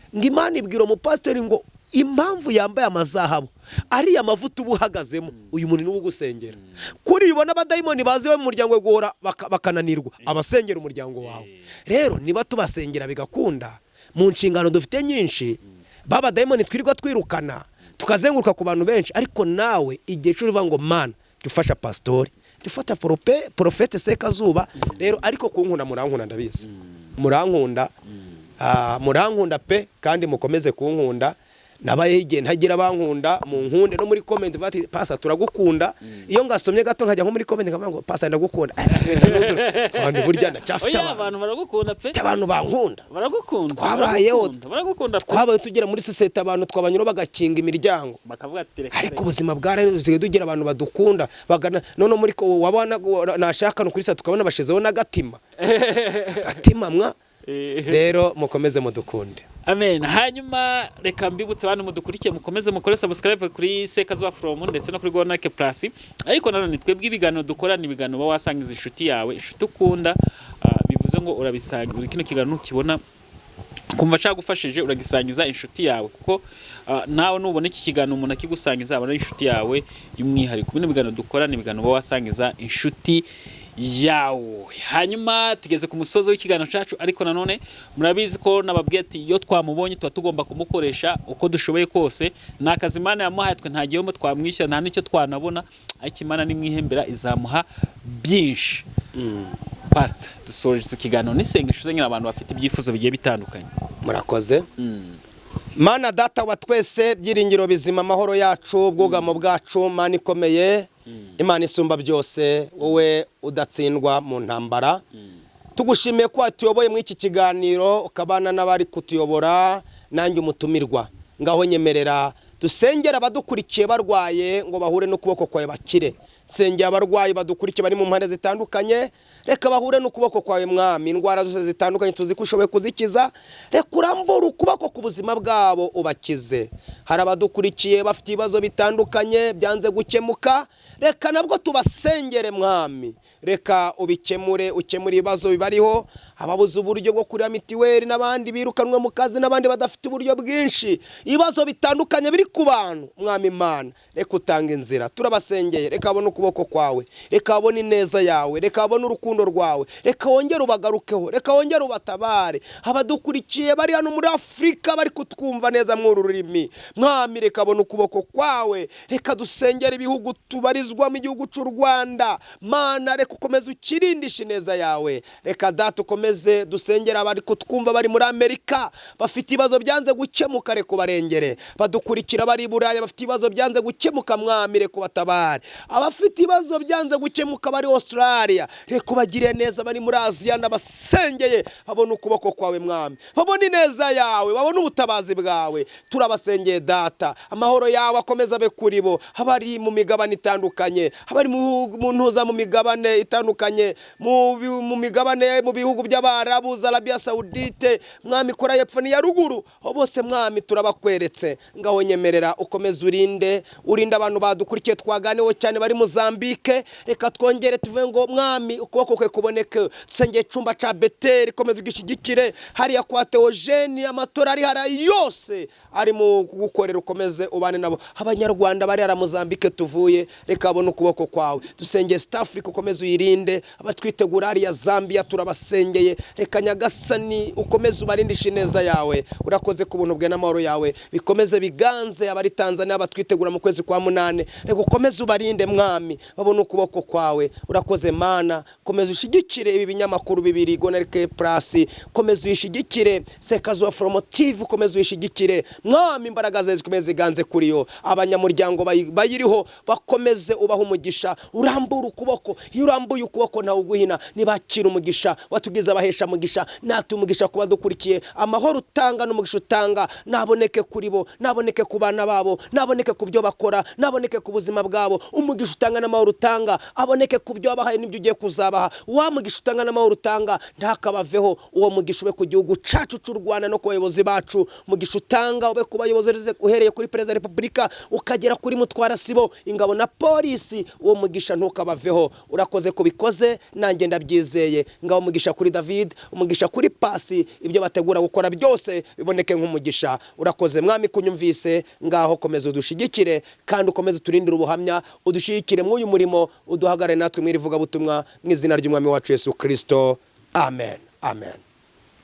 Ngo Imana ibwira umupasiteri ngo impamvu yambaye amazahabu ari amavuta ubuhagazemo uyu muntu n'ubu gusengera kuri ubona abadayimoni baziwe mu muryango we guhora bakananirwa abasengera umuryango wawe. Rero niba tubasengera bigakunda mu nshingano dufite nyinshi baba dayimoni twirirwa twirukana tukazenguruka ku bantu benshi ariko nawe igihe cyo uvuga ngo Mana dufasha pastori dufata profete Sekazuba rero ariko kunkunda murankunda ndabizi murankunda pe kandi mukomeze kunkunda nabaye igihe ntagira bankunda mu nkunde no muri comment bati pasta turagukunda iyo ngasomye gato nkajya nko muri comment nkavuga ngo pasta ndagukunda kandi burya ndacafite abantu baragukunda pe abantu bankunda baragukunda twabaye tugera muri society abantu twabanyuro bagakinga imiryango bakavuga ati ariko ubuzima bwararuziye tugira abantu badukunda bagana none muri ko wabana nashaka no kuri sa tukabona bashizeho nagatima mwa rero mukomeze mudukunde. Amen. Hanyuma reka mbibutse abantu mudukurikiye mukomeze mukore subscribe kuri Sekazuba From ndetse no kuri Gonake Plus. Ariko nanone twebwe ibiganiro dukora ni ibiganiro wasangiza inshuti yawe, inshuti ukunda, bivuze ngo urabisangiza kino kiganiro ukibona kumva cyagufashije uragisangiza inshuti yawe, kuko nawe nubona iki kiganiro umuntu akigusangiza abana inshuti yawe y'umwihariko. Bino biganiro dukora ni ibiganiro wasangiza inshuti yawe. Hanyuma tugeze ku musozo w'ikiganiro cyacu, ariko nanone murabizi ko nababwiye ati iyo twamubonye tuba tugomba kumukoresha uko dushoboye kose. Nakazi Imana yamuhaye twe nta gihombo twamwishyura, nta nicyo twanabona, ariko Imana nimwihembera izamuha byinshi. Pastor, dusoje ikiganiro n'isengesho zengera abantu bafite ibyifuzo bigiye bitandukanye. Murakoze. Mana data wa twese, byiringiro bizima, amahoro yacu, ubwugamo bwacu, Mana ikomeye, Imana isumba byose, wowe udatsindwa mu ntambara. Tugushimiye ko watuyoboye mu iki kiganiro ukabana n'abari kutuyobora, nanjye umutumirwa. Ngaho nyemerera dusengera abadukurikiye barwaye ngo bahure n'ukuboko kwawe bakire. Sengera abarwayi badukurikiye bari mu mpande zitandukanye, reka bahure n'ukuboko kwawe Mwami. Indwara zose zitandukanye tuzi ko ushoboye kuzikiza, reka urambure ukuboko ku buzima bwabo ubakize. Hari abadukurikiye bafite ibibazo bitandukanye byanze gukemuka, reka nabwo tubasengere Mwami. Reka ubikemure, ukemure ibibazo bibariho, ababuze uburyo bwo kurira mitiweli n'abandi birukanwe mu kazi n'abandi badafite uburyo bwinshi, ibibazo bitandukanye biri ku bantu Mwami Imana. Reka utanga inzira, turabasengeye, reka abone ukuboko kwawe, reka abone ineza yawe, reka abone urukundo rwawe, reka wongere ubagarukeho, reka wongere ubatabare. Abadukurikiye bari hano muri Afrika bari kutwumva neza mu rurimi Mwami, reka abone ukuboko kwawe. Reka dusengere ibihugu tubarizwa mu gihugu cy'u Rwanda Mana, reka ukomeze ukirindisha ineza yawe. Reka data ukomeze dusengera abari kutwumva bari muri Amerika bafite ibibazo byanze gukemuka, reka ubarengere. Badukurikira bari i Buraya bafite ibibazo byanze gukemuka Mwami, reka ubatabare. Abafite ibibazo byanze gukemuka bari Australia, reka ubagire neza. Bari muri Aziya ndabasengeye, babone ukuboko kwawe Mwami, babone ineza yawe, babone ubutabazi bwawe. Turabasengeye data, amahoro yawe akomeza abe kuri bo, abari mu migabane itandukanye, abari mu ntuza mu migabane itandukanye, mu migabane mu bihugu by'Abarabu, Arabia Saudite Mwami, Korea y'Epfo n'iya ruguru, bose Mwami turabakweretse. Ngaho nyemerera ukomeze urinde abantu badukurikiye twaganiwe cyane bari Mozambique, reka twongere tuve ngo Mwami ukuboko kwe kuboneke. Dusengeye Cumba ca Beteli, komeza ugishigikire. Hariya kwa Theogene amatora ari hara yose ari mu gukorera, ukomeze ubane nabo. Abanyarwanda bari hara Mozambique tuvuye, reka abone ukuboko kwawe. Dusengeye East Africa, ukomeze uyirinde. Abatwitegura hariya Zambia turabasengeye, reka Nyagasani ukomeze ubarindisha ineza yawe. Urakoze ku buntu bwe n'amahoro yawe bikomeze biganze. Abari Tanzania abatwitegura mu kwezi kwa 8, reka ukomeze ubarinde Mwami, babone ukuboko kwawe. Urakoze Mana, komeza ushigikire ibi binyamakuru bibiri Gonake Plus, komeza uyishigikire. Sekazuba From TV komeza uyishigikire Mwami, imbaraga zawe zikomeze ganze kuri yo. Abanyamuryango bayiriho bakomeze ubaho umugisha, urambura ukuboko. Iyo urambuye ukuboko nawe uguhina, nibakira umugisha watugize abahesha umugisha. Natu umugisha kuba dukurikiye, amahoro utanga n'umugisha utanga naboneke kuri bo, naboneke ku bana babo, naboneke ku byo bakora, naboneke ku buzima bwabo. Umugisha utanga n'amahoro utanga aboneke ku byo wabahaye n'ibyo ugiye kuzabaha. Wa mugisha utanga n'amahoro utanga ntakabaveho. Uwo mugisha ube ku gihugu cacu cy'u Rwanda no ku bayobozi bacu. Mugisha utanga ube ku bayobozi uhereye kuri Perezida wa Repubulika ukagera kuri Mutwara Sibo, ingabo na polisi. Uwo mugisha ntukabaveho. Urakoze kubikoze, nanjye ndabyizeye. Ngaho umugisha kuri David, umugisha kuri Pasi, ibyo bategura gukora byose biboneke nk'umugisha. Urakoze Mwami kunyumvise. Ngaho komeza udushigikire kandi ukomeze turindire ubuhamya, udushigikire mu uyu murimo, uduhagarare natwe mwirivuga butumwa mu izina ry'Umwami wacu Yesu Kristo. Amen. Amen.